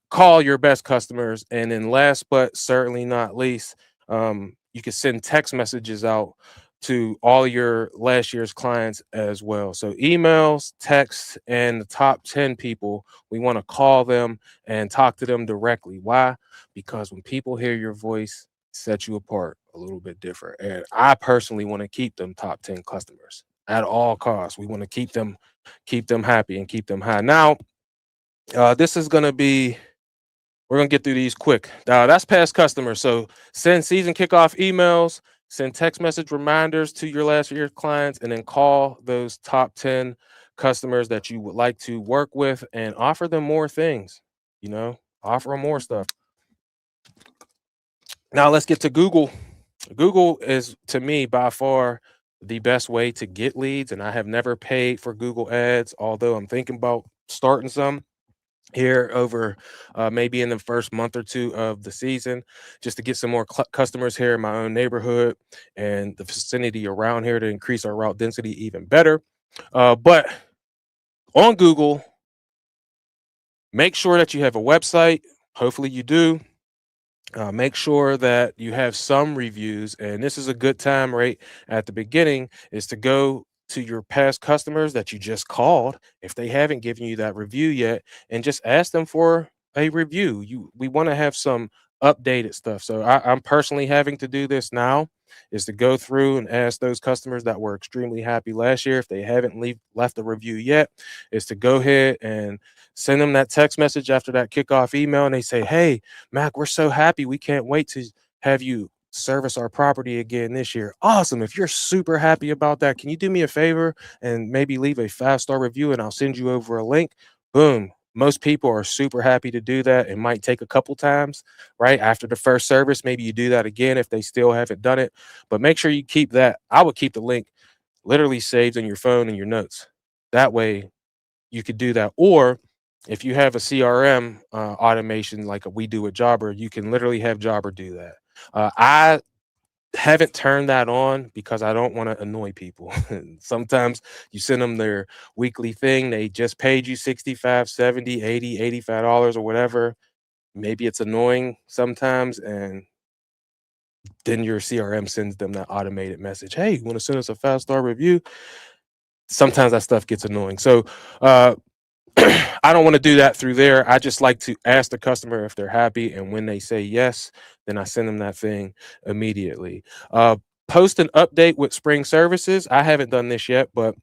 A: call your best customers. And then last but certainly not least, you can send text messages out to all your last year's clients as well. So emails, texts, and the top 10 people, we want to call them and talk to them directly. Why? Because when people hear your voice, it sets you apart a little bit different. And I personally want to keep them top 10 customers at all costs. We want to keep them happy and keep them high. Now, this is going to be we're gonna get through these quick. That's past customers. So send season kickoff emails, send text message reminders to your last year clients, and then call those top 10 customers that you would like to work with and offer them more things. Offer them more stuff. Now let's get to Google. Google is, to me, by far the best way to get leads, and I have never paid for Google Ads, although I'm thinking about starting some here over maybe in the first month or two of the season, just to get some more customers here in my own neighborhood and the vicinity around here to increase our route density even better. But on Google, make sure that you have a website. Hopefully, you do. Make sure that you have some reviews, and this is a good time right at the beginning is to go to your past customers that you just called if they haven't given you that review yet, and just ask them for a review. We want to have some updated stuff. So I'm personally having to do this now, is to go through and ask those customers that were extremely happy last year if they haven't left a review yet, is to go ahead and send them that text message after that kickoff email, and they say, hey, Mac, we're so happy. We can't wait to have you service our property again this year. Awesome. If you're super happy about that, can you do me a favor and maybe leave a 5-star review and I'll send you over a link? Boom. Most people are super happy to do that. It might take a couple times, right? After the first service, maybe you do that again if they still haven't done it. But make sure you keep that. I would keep the link literally saved in your phone and your notes. That way you could do that. Or if you have a CRM automation like we do with Jobber, you can literally have Jobber do that. I haven't turned that on because I don't want to annoy people. Sometimes you send them their weekly thing, they just paid you 65, 70, 80, $85 or whatever. Maybe it's annoying sometimes, and then your CRM sends them that automated message. Hey, you want to send us a 5-star review? Sometimes that stuff gets annoying. So I don't want to do that through there. I just like to ask the customer if they're happy, and when they say yes, then I send them that thing immediately. Uh, Post an update with spring services. I haven't done this yet, but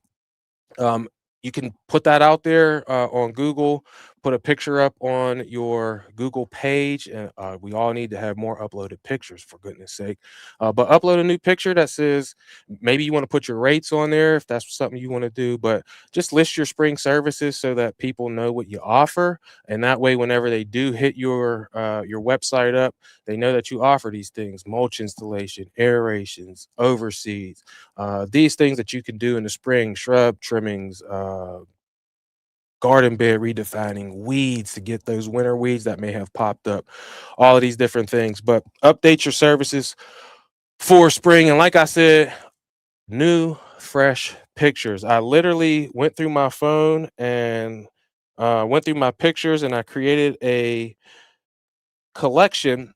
A: um, you can put that out there on Google. Put a picture up on your Google page, and we all need to have more uploaded pictures, for goodness sake. But upload a new picture that says maybe you want to put your rates on there if that's something you want to do. But just list your spring services so that people know what you offer, and that way, whenever they do hit your website up, they know that you offer these things: mulch installation, aerations, overseeds, these things that you can do in the spring, shrub trimmings, garden bed redefining, weeds to get those winter weeds that may have popped up, all of these different things. But update your services for spring. And like I said, new, fresh pictures. I literally went through my phone and went through my pictures, and I created a collection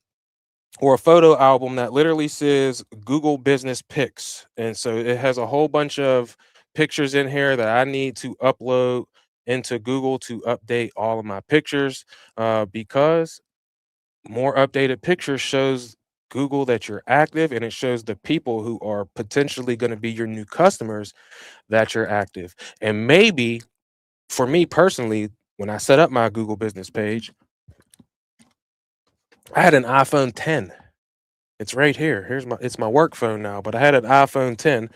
A: or a photo album that literally says Google Business Pics. And so it has a whole bunch of pictures in here that I need to upload into Google to update all of my pictures, because more updated pictures shows Google that you're active, and it shows the people who are potentially going to be your new customers that you're active. And maybe for me personally, when I set up my Google business page, I had an iPhone 10. It's right here. It's my work phone now, but I had an iPhone 10,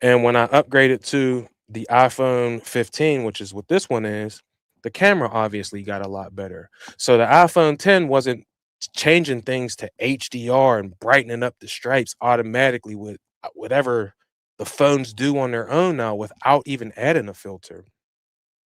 A: and when I upgraded to the iPhone 15, which is what this one is, the camera obviously got a lot better. So the iPhone 10 wasn't changing things to HDR and brightening up the stripes automatically with whatever the phones do on their own now without even adding a filter,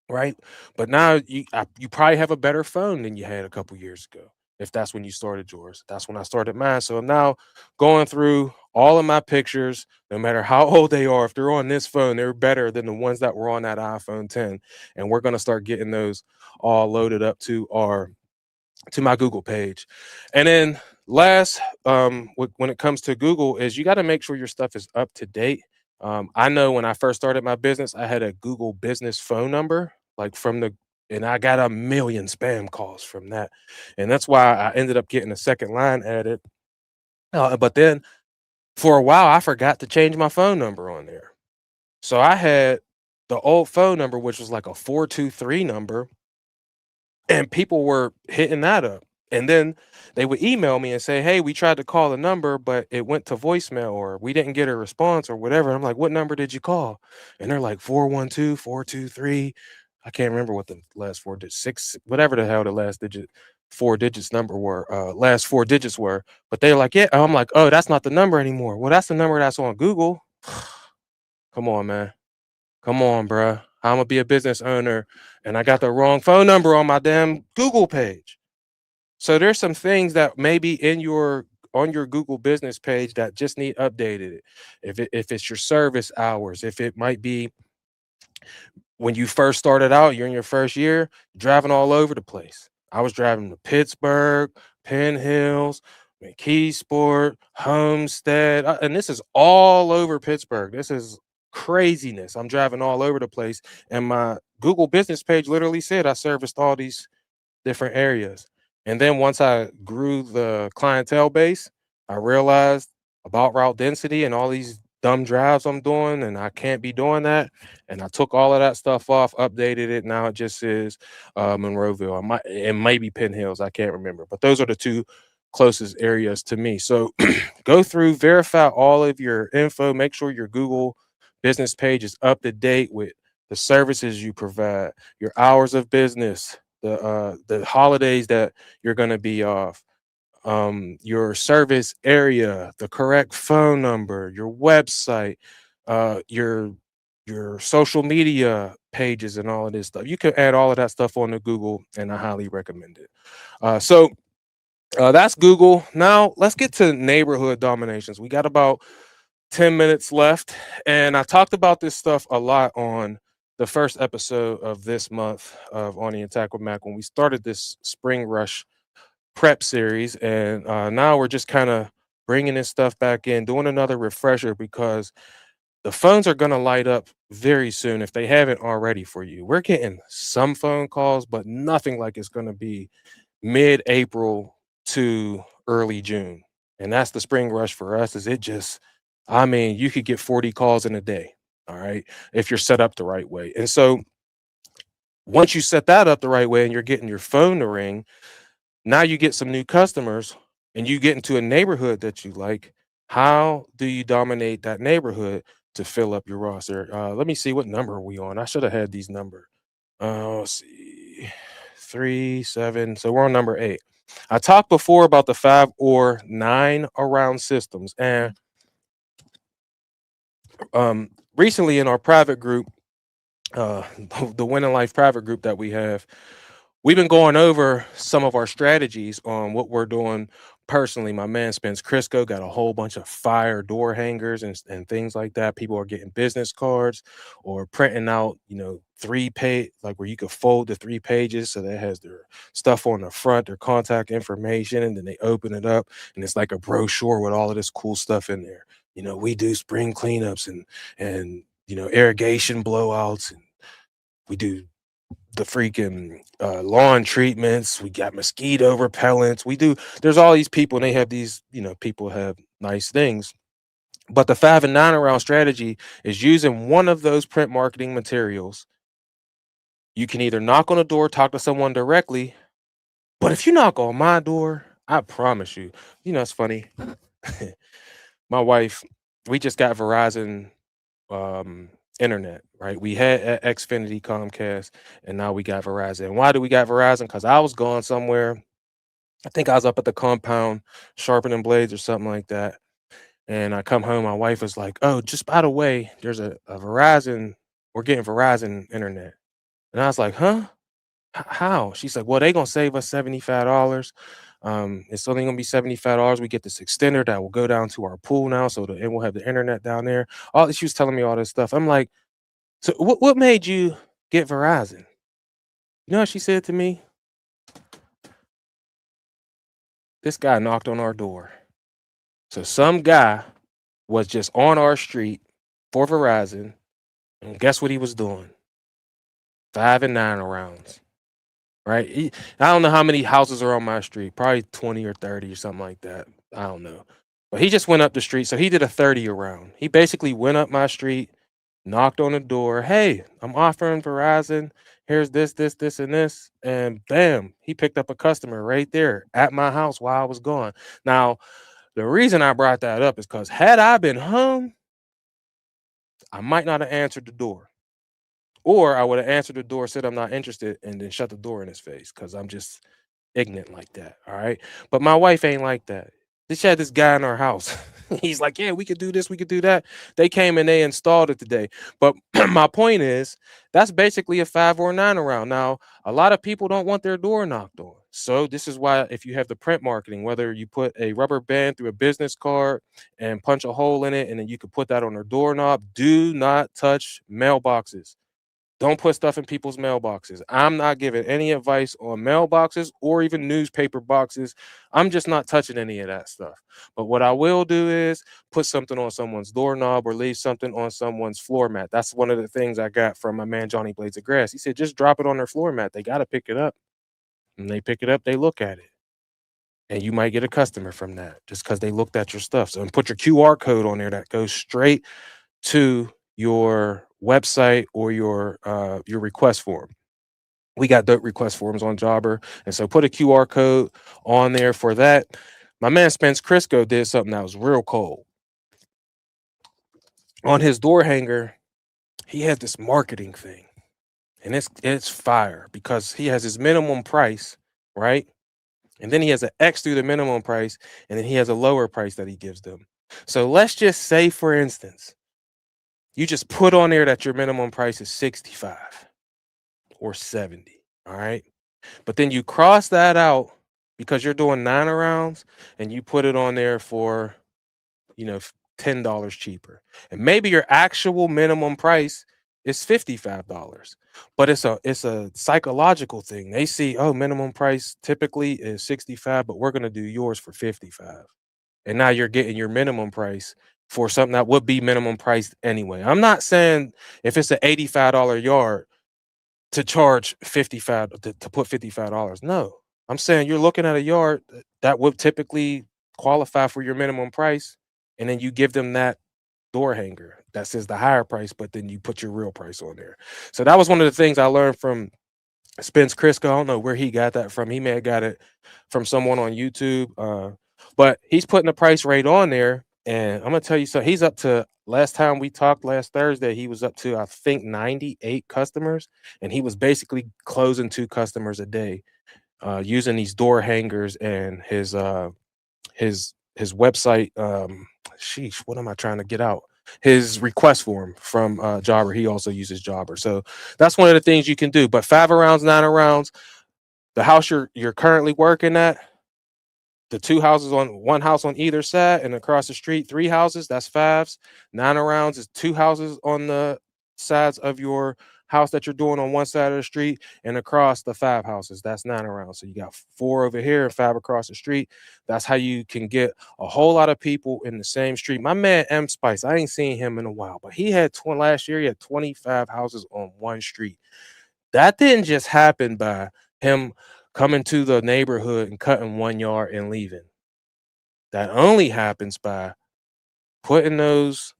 A: right? But now you probably have a better phone than you had a couple years ago. If that's when you started yours, that's when I started mine. So I'm now going through all of my pictures, no matter how old they are. If they're on this phone, they're better than the ones that were on that iPhone 10. And we're gonna start getting those all loaded up to my Google page. And then last, when it comes to Google, is you got to make sure your stuff is up to date. I know when I first started my business, I had a Google business phone number, like and I got a million spam calls from that. And that's why I ended up getting a second line added. But then for a while, I forgot to change my phone number on there. So I had the old phone number, which was like a 423 number, and people were hitting that up. And then they would email me and say, hey, we tried to call the number, but it went to voicemail, or we didn't get a response or whatever. And I'm like, what number did you call? And they're like 412, 423. I can't remember what the last four digits, six, whatever the hell the last digit, four digits number were, last four digits were. But they're like, yeah. I'm like, oh, that's not the number anymore. Well, that's the number that's on Google. Come on, man. Come on, bruh. I'm gonna be a business owner and I got the wrong phone number on my damn Google page. So there's some things that maybe in your on your Google business page that just need updated. If it's your service hours, if it might be when you first started out, you're in your first year, driving all over the place. I was driving to Pittsburgh, Penn Hills, McKeesport, Homestead, and this is all over Pittsburgh. This is craziness. I'm driving all over the place, and my Google business page literally said I serviced all these different areas. And then once I grew the clientele base, I realized about route density and all these dumb drives I'm doing, and I can't be doing that. And I took all of that stuff off, updated it. Now it just says Monroeville. It might be Penn Hills. I can't remember, but those are the two closest areas to me. So go through, verify all of your info, make sure your Google business page is up to date with the services you provide, your hours of business, the holidays that you're going to be off, your service area, the correct phone number, your website, your social media pages, and all of this stuff. You can add all of that stuff on to Google, and I highly recommend it. So that's Google. Now let's get to neighborhood dominations. We got about 10 minutes left, and I talked about this stuff a lot on the first episode of this month of On the Attack with Mac when we started this spring rush prep series. And now we're just kind of bringing this stuff back in, doing another refresher because the phones are going to light up very soon if they haven't already for you. We're getting some phone calls, but nothing like it's going to be mid-April to early June. And that's the spring rush for us. Is it just, I mean, you could get 40 calls in a day, all right, if you're set up the right way. And so once you set that up the right way and you're getting your phone to ring, now you get some new customers and you get into a neighborhood that you like. How do you dominate that neighborhood to fill up your roster? Let me see, what number are we on? I should have had these numbers. Let's see. 3, 7. So we're on number 8. I talked before about the 5 or 9 around systems. And recently in our private group, uh, the Win in Life private group that we have, we've been going over some of our strategies on what we're doing personally. My man Spence Crisco got a whole bunch of fire door hangers and things like that. People are getting business cards or printing out, 3 page, like where you could fold the 3 pages so that has their stuff on the front, their contact information, and then they open it up and it's like a brochure with all of this cool stuff in there. We do spring cleanups and irrigation blowouts, and we do the freaking lawn treatments. We got mosquito repellents. There's all these people, and they have these, people have nice things. But the 5 and 9 around strategy is using one of those print marketing materials. You can either knock on a door, talk to someone directly, but if you knock on my door, I promise you, it's funny. My wife, we just got Verizon internet, right? We had Xfinity, Comcast, and now we got Verizon. Why do we got Verizon? Because I was going somewhere. I think I was up at the compound sharpening blades or something like that. And I come home, my wife was like, "Oh, just by the way, there's a Verizon, we're getting Verizon internet." And I was like, "Huh? How?" She's like, "Well, they gonna save us $75. It's only gonna be $75. We get this extender that will go down to our pool now, and we'll have the internet down there." All she was telling me all this stuff. I'm like, "So what made you get Verizon?" You know what she said to me? This guy knocked on our door. So some guy was just on our street for Verizon, and guess what he was doing? 5 and 9 rounds, right? I don't know how many houses are on my street, probably 20 or 30 or something like that. I don't know. But he just went up the street. So he did a 30 around. He basically went up my street, knocked on the door. "Hey, I'm offering Verizon. Here's this, and this." And bam, he picked up a customer right there at my house while I was gone. Now, the reason I brought that up is because had I been home, I might not have answered the door. Or I would have answered the door, said I'm not interested, and then shut the door in his face because I'm just ignorant like that. All right. But my wife ain't like that. She had this guy in our house. He's like, yeah, we could do this, we could do that. They came and they installed it today. But my point is, that's basically a 5 or 9 around. Now, a lot of people don't want their door knocked on. So this is why if you have the print marketing, whether you put a rubber band through a business card and punch a hole in it, and then you could put that on their doorknob, do not touch mailboxes. Don't put stuff in people's mailboxes. I'm not giving any advice on mailboxes or even newspaper boxes. I'm just not touching any of that stuff. But what I will do is put something on someone's doorknob or leave something on someone's floor mat. That's one of the things I got from my man Johnny Blades of Grass. He said, just drop it on their floor mat. They got to pick it up. And they pick it up, they look at it. And you might get a customer from that just because they looked at your stuff. So and put your QR code on there that goes straight to your website or your request form. We got dope request forms on Jobber, and so put a QR code on there for that. My man Spence Crisco did something that was real cold. On his door hanger, he had this marketing thing, and it's fire because he has his minimum price, right? And then he has an X through the minimum price, and then he has a lower price that he gives them. So let's just say, for instance, you just put on there that your minimum price is 65 or 70. All right. But then you cross that out because you're doing 9 rounds and you put it on there for, $10 cheaper. And maybe your actual minimum price is $55. But it's a psychological thing. They see, oh, minimum price typically is 65, but we're gonna do yours for 55. And now you're getting your minimum price for something that would be minimum priced anyway. I'm not saying if it's an $85 yard to charge 55 to put $55. No. I'm saying you're looking at a yard that would typically qualify for your minimum price, and then you give them that door hanger that says the higher price, but then you put your real price on there. So that was one of the things I learned from Spence Crisco. I don't know where he got that from. He may have got it from someone on YouTube. But he's putting the price rate on there. And I'm gonna tell you so he's up to last time we talked last Thursday, he was up to I think 98 customers, and he was basically closing 2 customers a day using these door hangers and his website. Sheesh, what am I trying to get out? His request form from Jobber. He also uses Jobber. So that's one of the things you can do. But 5 rounds, 9 rounds, the house you're currently working at, the 2 houses on one house on either side, and across the street, 3 houses, that's fives. 9 rounds is 2 houses on the sides of your house that you're doing on one side of the street, and across the 5 houses, that's 9 around. So you got 4 over here and 5 across the street. That's how you can get a whole lot of people in the same street. My man M Spice, I ain't seen him in a while, but he had last year, he had 25 houses on one street. That didn't just happen by him coming to the neighborhood and cutting 1 yard and leaving. That only happens by putting those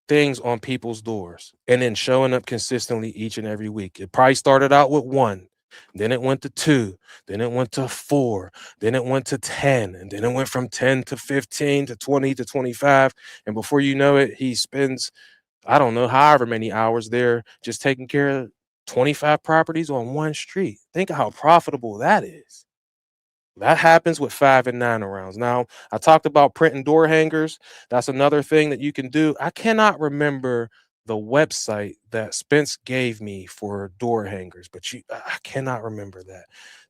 A: things on people's doors and then showing up consistently each and every week. It probably started out with 1, then it went to 2, then it went to 4, then it went to 10, and then it went from 10 to 15 to 20 to 25. And before you know it, he spends, I don't know, however many hours there just taking care of 25 properties on one street. Think of how profitable that is. That happens with 5 and 9 rounds. Now, I talked about printing door hangers. That's another thing that you can do. I cannot remember the website that Spence gave me for door hangers, but I cannot remember that.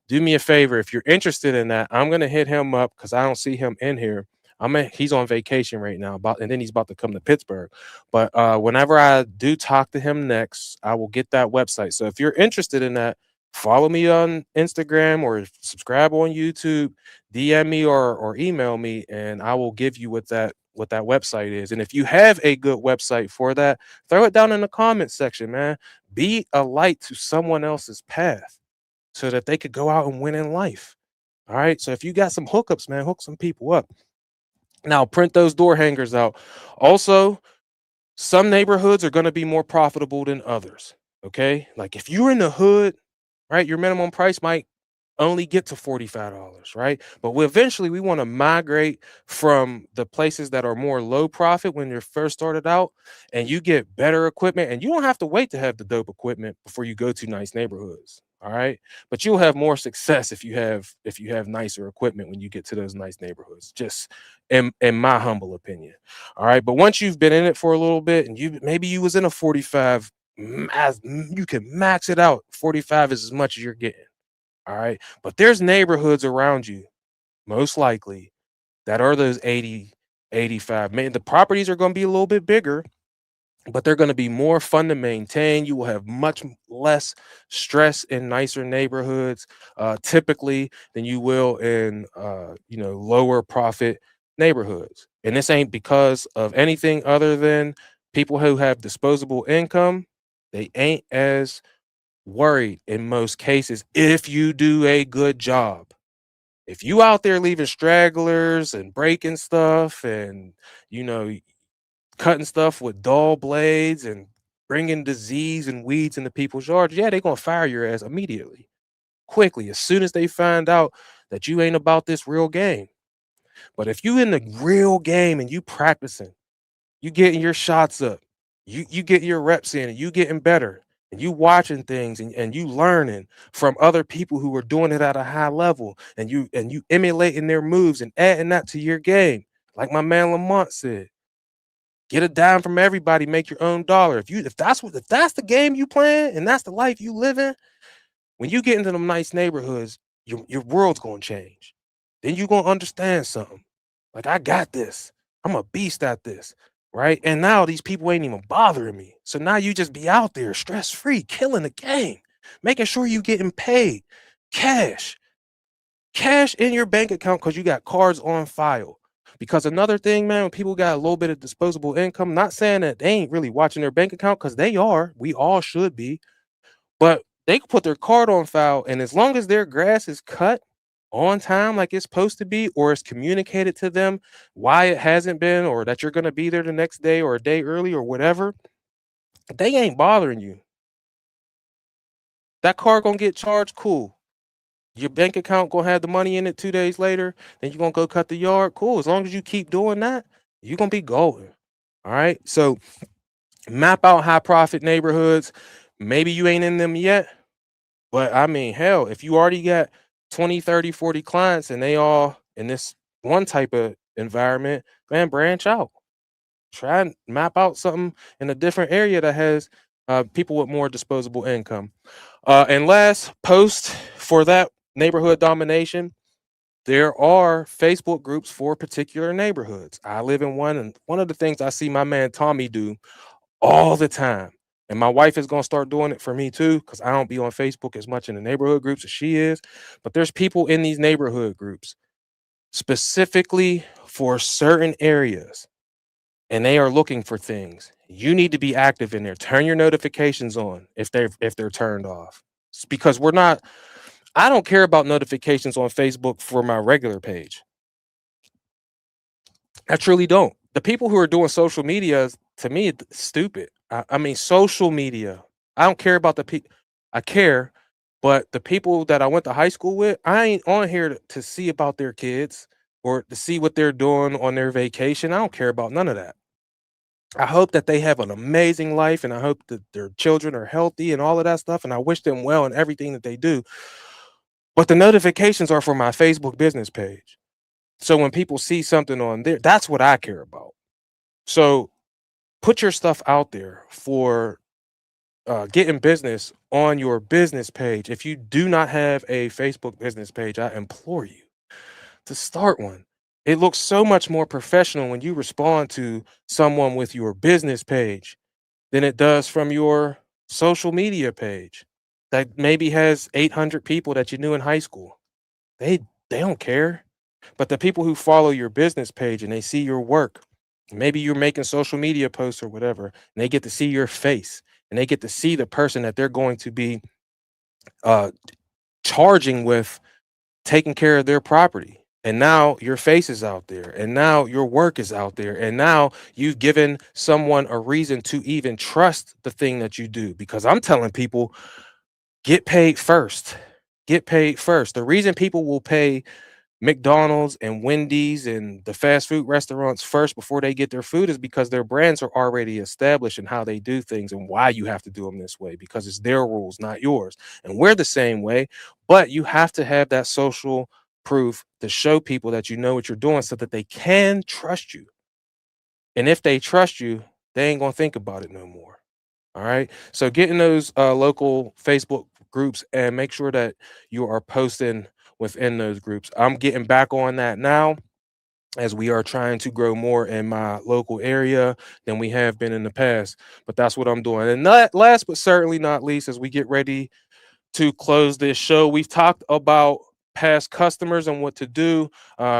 A: Do me a favor if you're interested in that. I'm gonna hit him up because I don't see him in here. He's on vacation right now, and then he's about to come to Pittsburgh. But whenever I do talk to him next, I will get that website. So if you're interested in that, follow me on Instagram or subscribe on YouTube, DM me or email me, and I will give you what that website is. And if you have a good website for that, throw it down in the comment section, man. Be a light to someone else's path so that they could go out and win in life. All right. So if you got some hookups, man, hook some people up. Now print those door hangers out. Also, some neighborhoods are going to be more profitable than others. Okay. Like if you're in the hood, right, your minimum price might only get to $45, right? But eventually we want to migrate from the places that are more low profit when you're first started out, and you get better equipment, and you don't have to wait to have the dope equipment before you go to nice neighborhoods. All right. But you'll have more success if you have nicer equipment when you get to those nice neighborhoods. Just in my humble opinion. All right. But once you've been in it for a little bit and you was in a 45, you can max it out. 45 is as much as you're getting. All right. But there's neighborhoods around you, most likely, that are those 80, 85. Man, the properties are going to be a little bit bigger, but they're going to be more fun to maintain. You will have much less stress in nicer neighborhoods, typically, than you will in lower profit neighborhoods. And this ain't because of anything other than people who have disposable income. They ain't as worried in most cases if you do a good job. If you out there leaving stragglers and breaking stuff and you know cutting stuff with dull blades and bringing disease and weeds into people's yards, yeah, they're gonna fire your ass immediately, quickly, as soon as they find out that you ain't about this real game. But if you in the real game and you practicing, you getting your shots up, you getting your reps in, and you getting better, and you watching things and you learning from other people who are doing it at a high level, and you emulating their moves and adding that to your game, like my man Lamont said. Get a dime from everybody, make your own dollar. If that's the game you playing and that's the life you living, when you get into them nice neighborhoods, your world's gonna change. Then you gonna understand something. Like I got this. I'm a beast at this. Right. And now these people ain't even bothering me. So now you just be out there stress-free, killing the game, making sure you getting paid. Cash. Cash in your bank account because you got cards on file. Because another thing, man, when people got a little bit of disposable income, not saying that they ain't really watching their bank account, because they are. We all should be. But they can put their card on file, and as long as their grass is cut on time like it's supposed to be, or it's communicated to them why it hasn't been, or that you're going to be there the next day or a day early or whatever, they ain't bothering you. That card gonna get charged, cool. Your bank account gonna have the money in it 2 days later, then you're gonna go cut the yard. Cool. As long as you keep doing that, you're gonna be golden. All right. So map out high profit neighborhoods. Maybe you ain't in them yet, but I mean, hell, if you already got 20, 30, 40 clients and they all in this one type of environment, man, branch out. Try and map out something in a different area that has people with more disposable income. And last, post for that neighborhood domination. There are Facebook groups for particular neighborhoods. I live in one, and one of the things I see my man Tommy do all the time, and my wife is going to start doing it for me too, because I don't be on Facebook as much in the neighborhood groups as she is. But there's people in these neighborhood groups specifically for certain areas, and they are looking for things. You need to be active in there. Turn your notifications on if they're turned off. It's because I don't care about notifications on Facebook for my regular page. I truly don't. The people who are doing social media, to me, it's stupid. I mean, social media. I don't care about the people. I care, but the people that I went to high school with, I ain't on here to see about their kids or to see what they're doing on their vacation. I don't care about none of that. I hope that they have an amazing life, and I hope that their children are healthy and all of that stuff. And I wish them well in everything that they do. But the notifications are for my Facebook business page. So when people see something on there, that's what I care about. So put your stuff out there for getting business on your business page. If you do not have a Facebook business page, I implore you to start one. It looks so much more professional when you respond to someone with your business page than it does from your social media page that maybe has 800 people that you knew in high school. They don't care. But the people who follow your business page and they see your work, maybe you're making social media posts or whatever, and they get to see your face and they get to see the person that they're going to be uh, charging with taking care of their property. And now your face is out there, and now your work is out there, and now you've given someone a reason to even trust the thing that you do. Because I'm telling people, get paid first. Get paid first. The reason people will pay McDonald's and Wendy's and the fast food restaurants first before they get their food is because their brands are already established in how they do things and why you have to do them this way because it's their rules, not yours. And we're the same way, but you have to have that social proof to show people that you know what you're doing so that they can trust you. And if they trust you, they ain't gonna think about it no more. All right. So get in those local Facebook groups and make sure that you are posting within those groups. I'm getting back on that now as we are trying to grow more in my local area than we have been in the past. But that's what I'm doing. And not last but certainly not least, as we get ready to close this show, we've talked about past customers and what to do.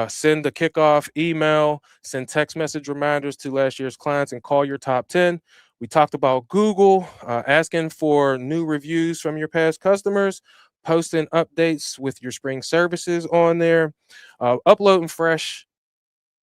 A: Send the kickoff email, send text message reminders to last year's clients, and call your top 10. We talked about Google, asking for new reviews from your past customers, posting updates with your spring services on there, uploading fresh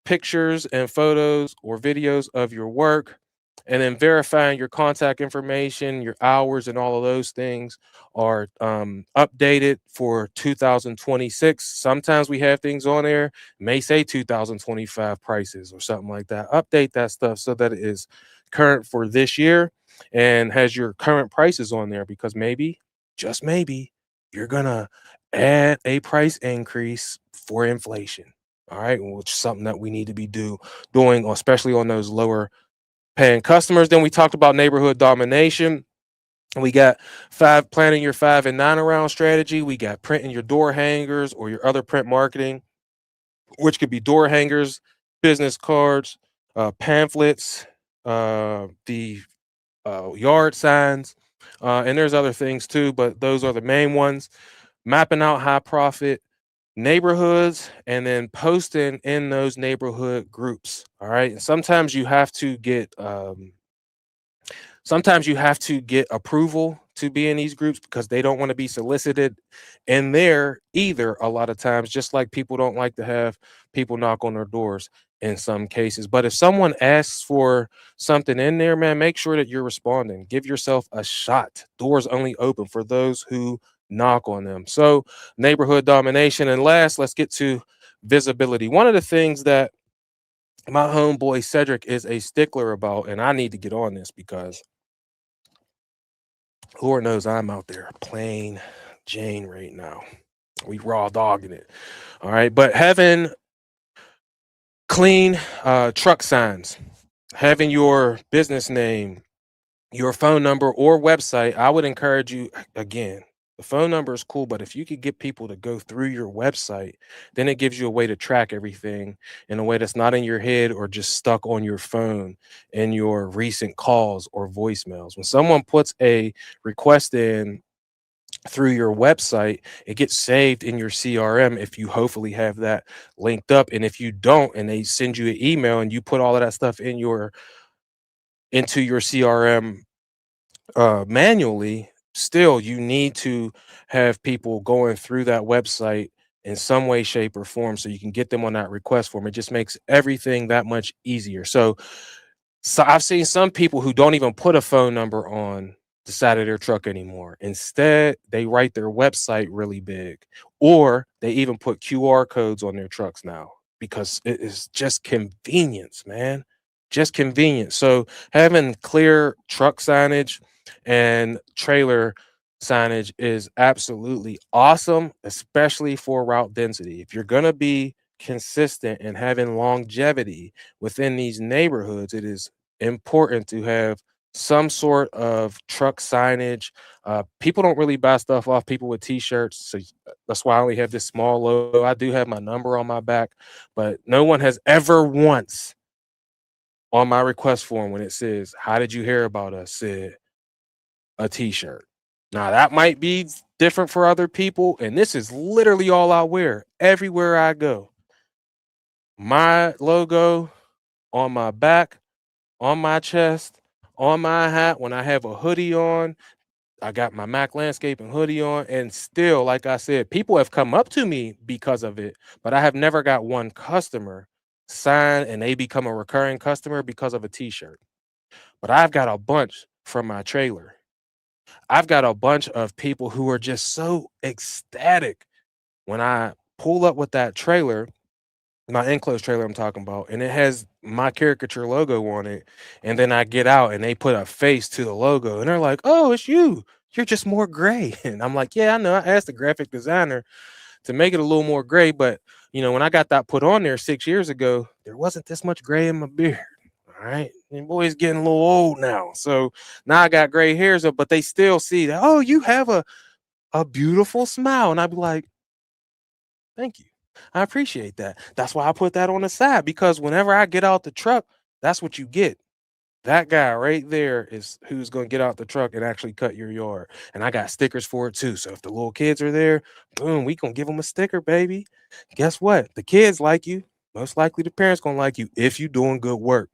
A: pictures and photos or videos of your work, and then verifying your contact information, your hours, and all of those things are updated for 2026. Sometimes we have things on there, may say 2025 prices or something like that. Update that stuff so that it is current for this year and has your current prices on there because maybe, just maybe, you're gonna add a price increase for inflation. All right, which is something that we need to be doing, especially on those lower paying customers. Then we talked about neighborhood domination. We got planning your 5 and 9 around strategy. We got printing your door hangers or your other print marketing, which could be door hangers, business cards, pamphlets, the yard signs, and there's other things too, but those are the main ones. Mapping out high profit neighborhoods and then posting in those neighborhood groups. All right. And sometimes you have to get approval to be in these groups because they don't want to be solicited in there either a lot of times, just like people don't like to have people knock on their doors in some cases. But if someone asks for something in there, man, make sure that you're responding. Give yourself a shot. Doors only open for those who knock on them. So neighborhood domination. And last, let's get to visibility. One of the things that my homeboy Cedric is a stickler about, and I need to get on this because Lord knows I'm out there plain Jane right now. We raw dogging it. All right. But having clean truck signs, having your business name, your phone number or website, I would encourage you again. The phone number is cool, but if you could get people to go through your website, then it gives you a way to track everything in a way that's not in your head or just stuck on your phone in your recent calls or voicemails. When someone puts a request in through your website, it gets saved in your CRM if you hopefully have that linked up. And if you don't, and they send you an email and you put all of that stuff into your CRM manually, still you need to have people going through that website in some way, shape, or form so you can get them on that request form. It just makes everything that much easier. So I've seen some people who don't even put a phone number on the side of their truck anymore. Instead, they write their website really big, or they even put QR codes on their trucks now because it is just convenience, man. Just convenience. So having clear truck signage and trailer signage is absolutely awesome, especially for route density. If you're going to be consistent and having longevity within these neighborhoods, it is important to have some sort of truck signage. People don't really buy stuff off people with t-shirts, so that's why I only have this small logo. I do have my number on my back, but no one has ever once on my request form when it says, "How did you hear about us?" said a t-shirt. Now that might be different for other people, and this is literally all I wear everywhere I go. My logo on my back, on my chest, on my hat. When I have a hoodie on, I got my Mac landscaping hoodie on, and still, like I said, people have come up to me because of it, but I have never got one customer sign and they become a recurring customer because of a t-shirt. But I've got a bunch from my trailer. I've got a bunch of people who are just so ecstatic when I pull up with that trailer, my enclosed trailer I'm talking about, and it has my caricature logo on it. And then I get out and they put a face to the logo and they're like, "Oh, it's you. You're just more gray." And I'm like, "Yeah, I know. I asked the graphic designer to make it a little more gray, but when I got that put on there 6 years ago, there wasn't this much gray in my beard." All right. And boy's getting a little old now. So now I got gray hairs up, but they still see that, "Oh, you have a beautiful smile." And I'd be like, "Thank you. I appreciate that." That's why I put that on the side, because whenever I get out the truck, that's what you get. That guy right there is who's going to get out the truck and actually cut your yard. And I got stickers for it too. So if the little kids are there, boom, we going to give them a sticker, baby. Guess what? The kids like you. Most likely the parents going to like you if you doing good work.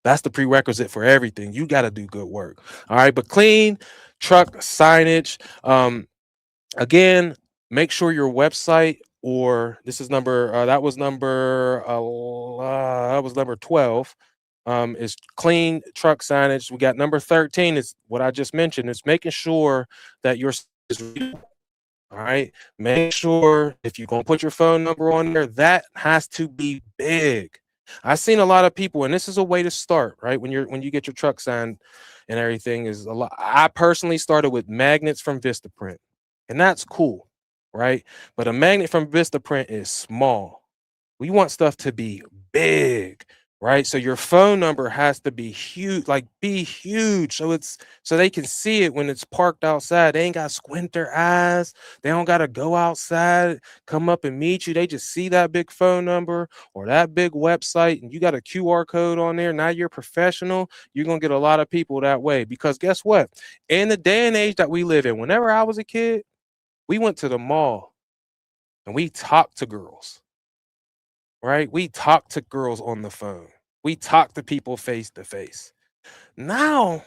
A: That's the prerequisite for everything. You got to do good work. All right. But clean truck signage. Again, make sure your website, or this is number that was number 12, is clean truck signage. We got number 13 is what I just mentioned. It's making sure that your is readable. All right. Make sure if you're gonna put your phone number on there, that has to be big. I've seen a lot of people, and this is a way to start, right? When you get your truck signed and everything is a lot. I personally started with magnets from Vistaprint, and that's cool, right? But a magnet from Vistaprint is small. We want stuff to be big, right? So your phone number has to be huge, like be huge. So they can see it when it's parked outside. They ain't got to squint their eyes. They don't got to go outside, come up and meet you. They just see that big phone number or that big website, and you got a QR code on there. Now you're professional. You're going to get a lot of people that way, because guess what? In the day and age that we live in, whenever I was a kid, we went to the mall and we talked to girls, right? We talk to girls on the phone. We talk to people face to face. Now,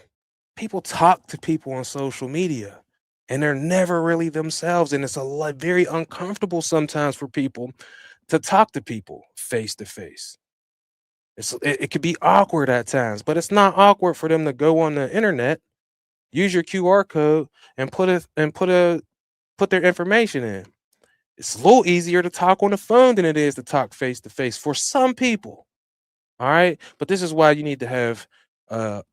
A: people talk to people on social media and they're never really themselves. And it's very uncomfortable sometimes for people to talk to people face to face. It could be awkward at times, but it's not awkward for them to go on the internet, use your QR code, and put their information in. It's a little easier to talk on the phone than it is to talk face to face for some people. All right. But this is why you need to have a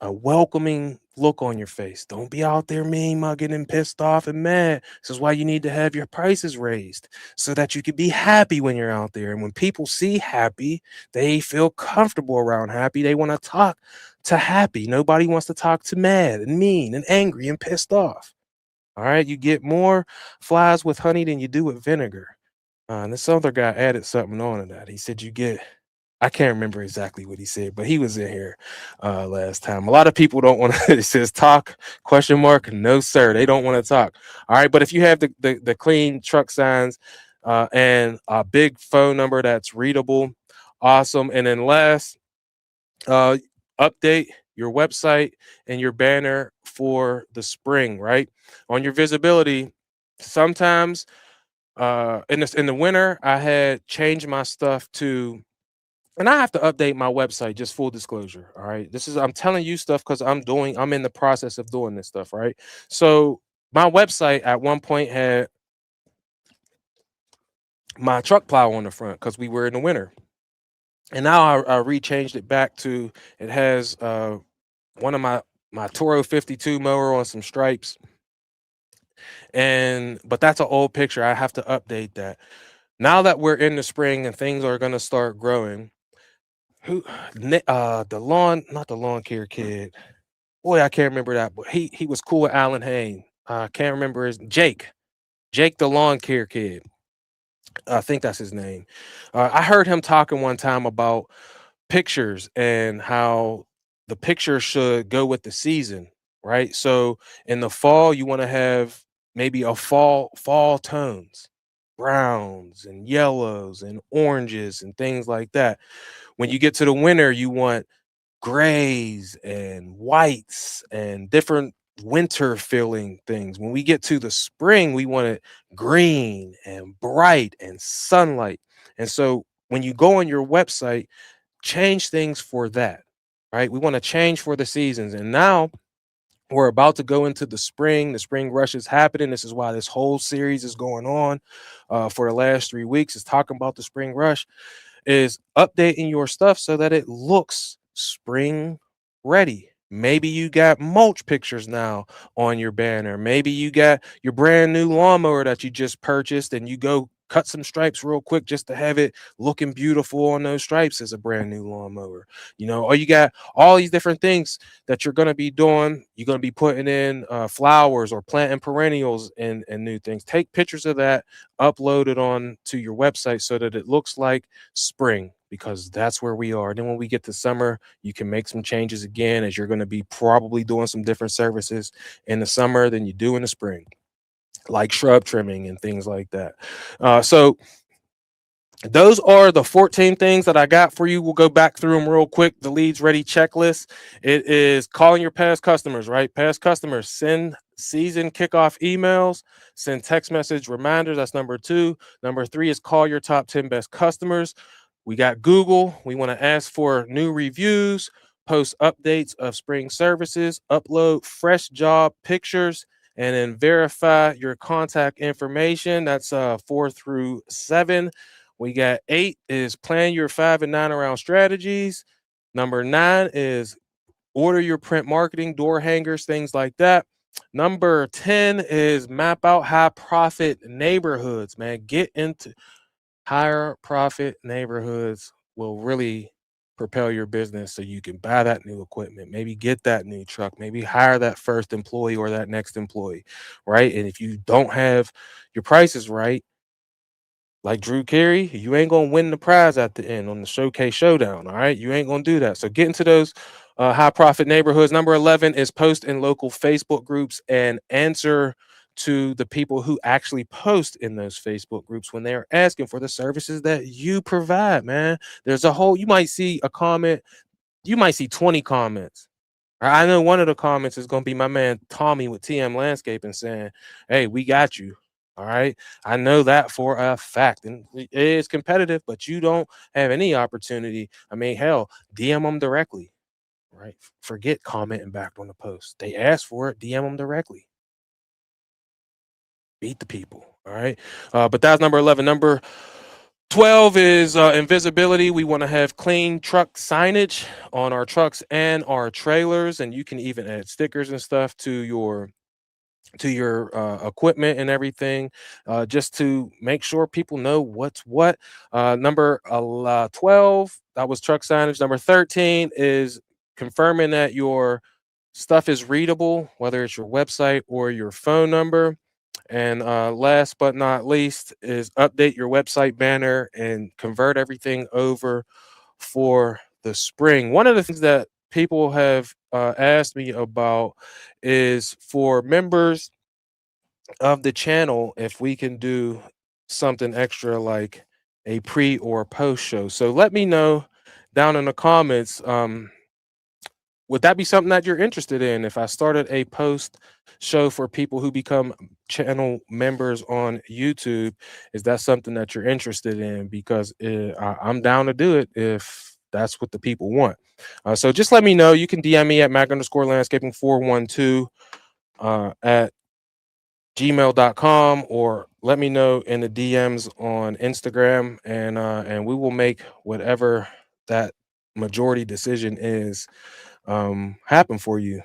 A: welcoming look on your face. Don't be out there mean mugging and pissed off and mad. This is why you need to have your prices raised so that you can be happy when you're out there. And when people see happy, they feel comfortable around happy. They want to talk to happy. Nobody wants to talk to mad and mean and angry and pissed off. All right. You get more flies with honey than you do with vinegar. And this other guy added something on to that. He said you get, I can't remember exactly what he said, but he was in here last time. A lot of people don't want to. It says talk question mark. No, sir, they don't want to talk. All right, but if you have the clean truck signs and a big phone number that's readable, awesome. And then last, uh, update your website and your banner for the spring. Right on your visibility. Sometimes in the winter, I had changed my stuff to, and I have to update my website, just full disclosure. All right. I'm telling you stuff because I'm in the process of doing this stuff. Right. So my website at one point had my truck plow on the front because we were in the winter. And now I rechanged it back to, it has one of my Toro 52 mower on some stripes. But that's an old picture. I have to update that. Now that we're in the spring and things are gonna start growing, who the lawn, not the lawn care kid. Boy, I can't remember that, but he was cool with Alan Hain. I can't remember his Jake. Jake the lawn care kid. I think that's his name. I heard him talking one time about pictures and how the picture should go with the season, right? So in the fall, you want to have maybe a fall tones, browns and yellows and oranges and things like that. When you get to the winter, you want grays and whites and different winter feeling things. When we get to the spring, we want it green and bright and sunlight. And so when you go on your website, change things for that, right? We want to change for the seasons. And now We're about to go into the spring. The spring rush is happening. This is why this whole series is going on for the last 3 weeks. Is talking about the spring rush, is updating your stuff so that it looks spring ready. Maybe you got mulch pictures now on your banner. Maybe you got your brand new lawnmower that you just purchased and you go cut some stripes real quick just to have it looking beautiful on those stripes as a brand new lawnmower. Or you got all these different things that you're going to be doing. You're going to be putting in flowers or planting perennials and new things. Take pictures of that, upload it on to your website so that it looks like spring, because that's where we are. Then when we get to summer, you can make some changes again, as you're going to be probably doing some different services in the summer than you do in the spring, like shrub trimming and things like that. So those are the 14 things that I got for you. We'll go back through them real quick. The leads ready checklist. It is calling your past customers, right? Past customers, send season kickoff emails, send text message reminders. That's number 2. Number 3 is call your top 10 best customers. We got Google. We want to ask for new reviews, post updates of spring services, upload fresh job pictures, and then verify your contact information. That's 4 through 7. We got 8 is plan your 5 and 9 around strategies. Number 9 is order your print marketing, door hangers, things like that. Number 10 is map out high profit neighborhoods, man. Get into higher profit neighborhoods will really propel your business so you can buy that new equipment, maybe get that new truck, maybe hire that first employee or that next employee, right? And if you don't have your prices right, like Drew Carey, you ain't gonna win the prize at the end on the showcase showdown. All right, you ain't gonna do that. So get into those high profit neighborhoods. Number 11 is post in local Facebook groups and answer to the people who actually post in those Facebook groups when they're asking for the services that you provide. Man, there's a whole. You might see a comment. You might see 20 comments. I know one of the comments is going to be my man Tommy with TM Landscaping saying, "Hey, we got you." All right. I know that for a fact. And it is competitive, but you don't have any opportunity. I mean, hell, DM them directly, right? Forget commenting back on the post. They asked for it, DM them directly. Beat the people. All right. But that's number 11. Number 12 is invisibility. We want to have clean truck signage on our trucks and our trailers. And you can even add stickers and stuff to your equipment and everything, just to make sure people know what's what. Number 12, that was truck signage. Number 13 is confirming that your stuff is readable, whether it's your website or your phone number. And last but not least is update your website banner and convert everything over for the spring. One of the things that people have asked me about is for members of the channel if we can do something extra like a pre or post show. So let me know down in the comments. Would that be something that you're interested in if I started a post show for people who become channel members on YouTube? Is that something that you're interested in? Because I'm down to do it if that's what the people want. So just let me know. You can DM me at Mac_landscaping412 at gmail.com, or let me know in the DMs on Instagram, and we will make whatever that majority decision is happen for you.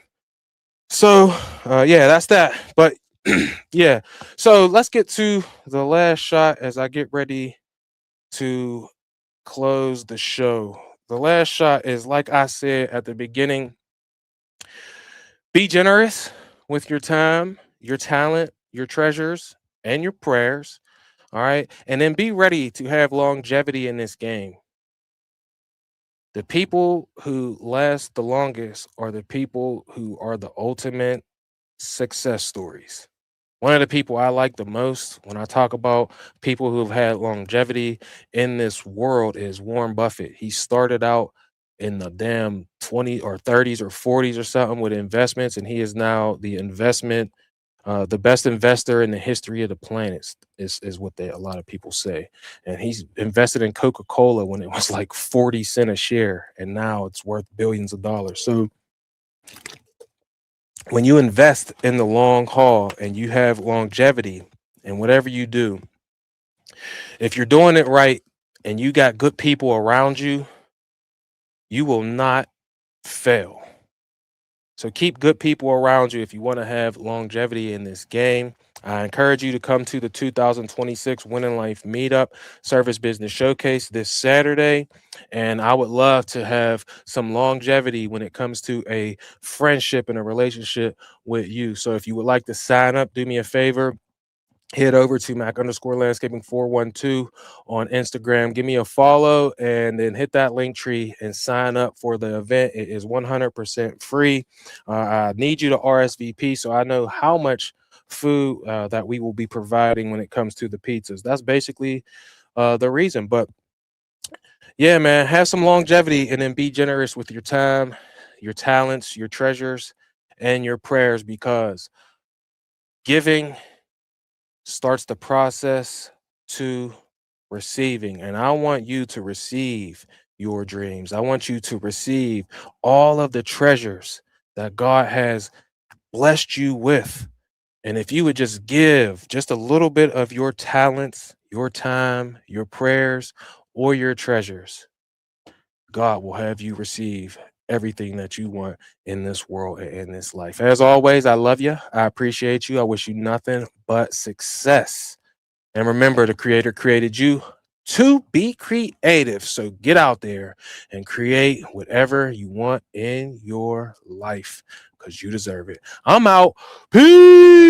A: So yeah, that's that. But yeah, so let's get to the last shot as I get ready to close the show. The last shot is, like I said at the beginning, be generous with your time, your talent, your treasures, and your prayers. All right. And then be ready to have longevity in this game. The people who last the longest are the people who are the ultimate success stories. One of the people I like the most when I talk about people who have had longevity in this world is Warren Buffett. He started out in the damn 20 or 30s or 40s or something with investments, and he is now the best investor in the history of the planet, is what a lot of people say. And he's invested in Coca-Cola when it was like 40 cents a share, and now it's worth billions of dollars. So when you invest in the long haul and you have longevity in whatever you do, if you're doing it right and you got good people around you, you will not fail. So keep good people around you if you want to have longevity in this game. I encourage you to come to the 2026 Winning Life Meetup Service Business Showcase this Saturday. And I would love to have some longevity when it comes to a friendship and a relationship with you. So if you would like to sign up, do me a favor, head over to Mac_landscaping 412 on Instagram. Give me a follow and then hit that link tree and sign up for the event. It is 100% free. I need you to RSVP so I know how much food that we will be providing when it comes to the pizzas. That's basically the reason. But yeah, man, have some longevity and then be generous with your time, your talents, your treasures, and your prayers, because giving starts the process to receiving. And I want you to receive your dreams. I want you to receive all of the treasures that God has blessed you with. And if you would just give just a little bit of your talents, your time, your prayers, or your treasures, God will have you receive everything that you want in this world and in this life. As always, I love you. I appreciate you. I wish you nothing but success. And remember, the creator created you to be creative. So get out there and create whatever you want in your life because you deserve it. I'm out. Peace.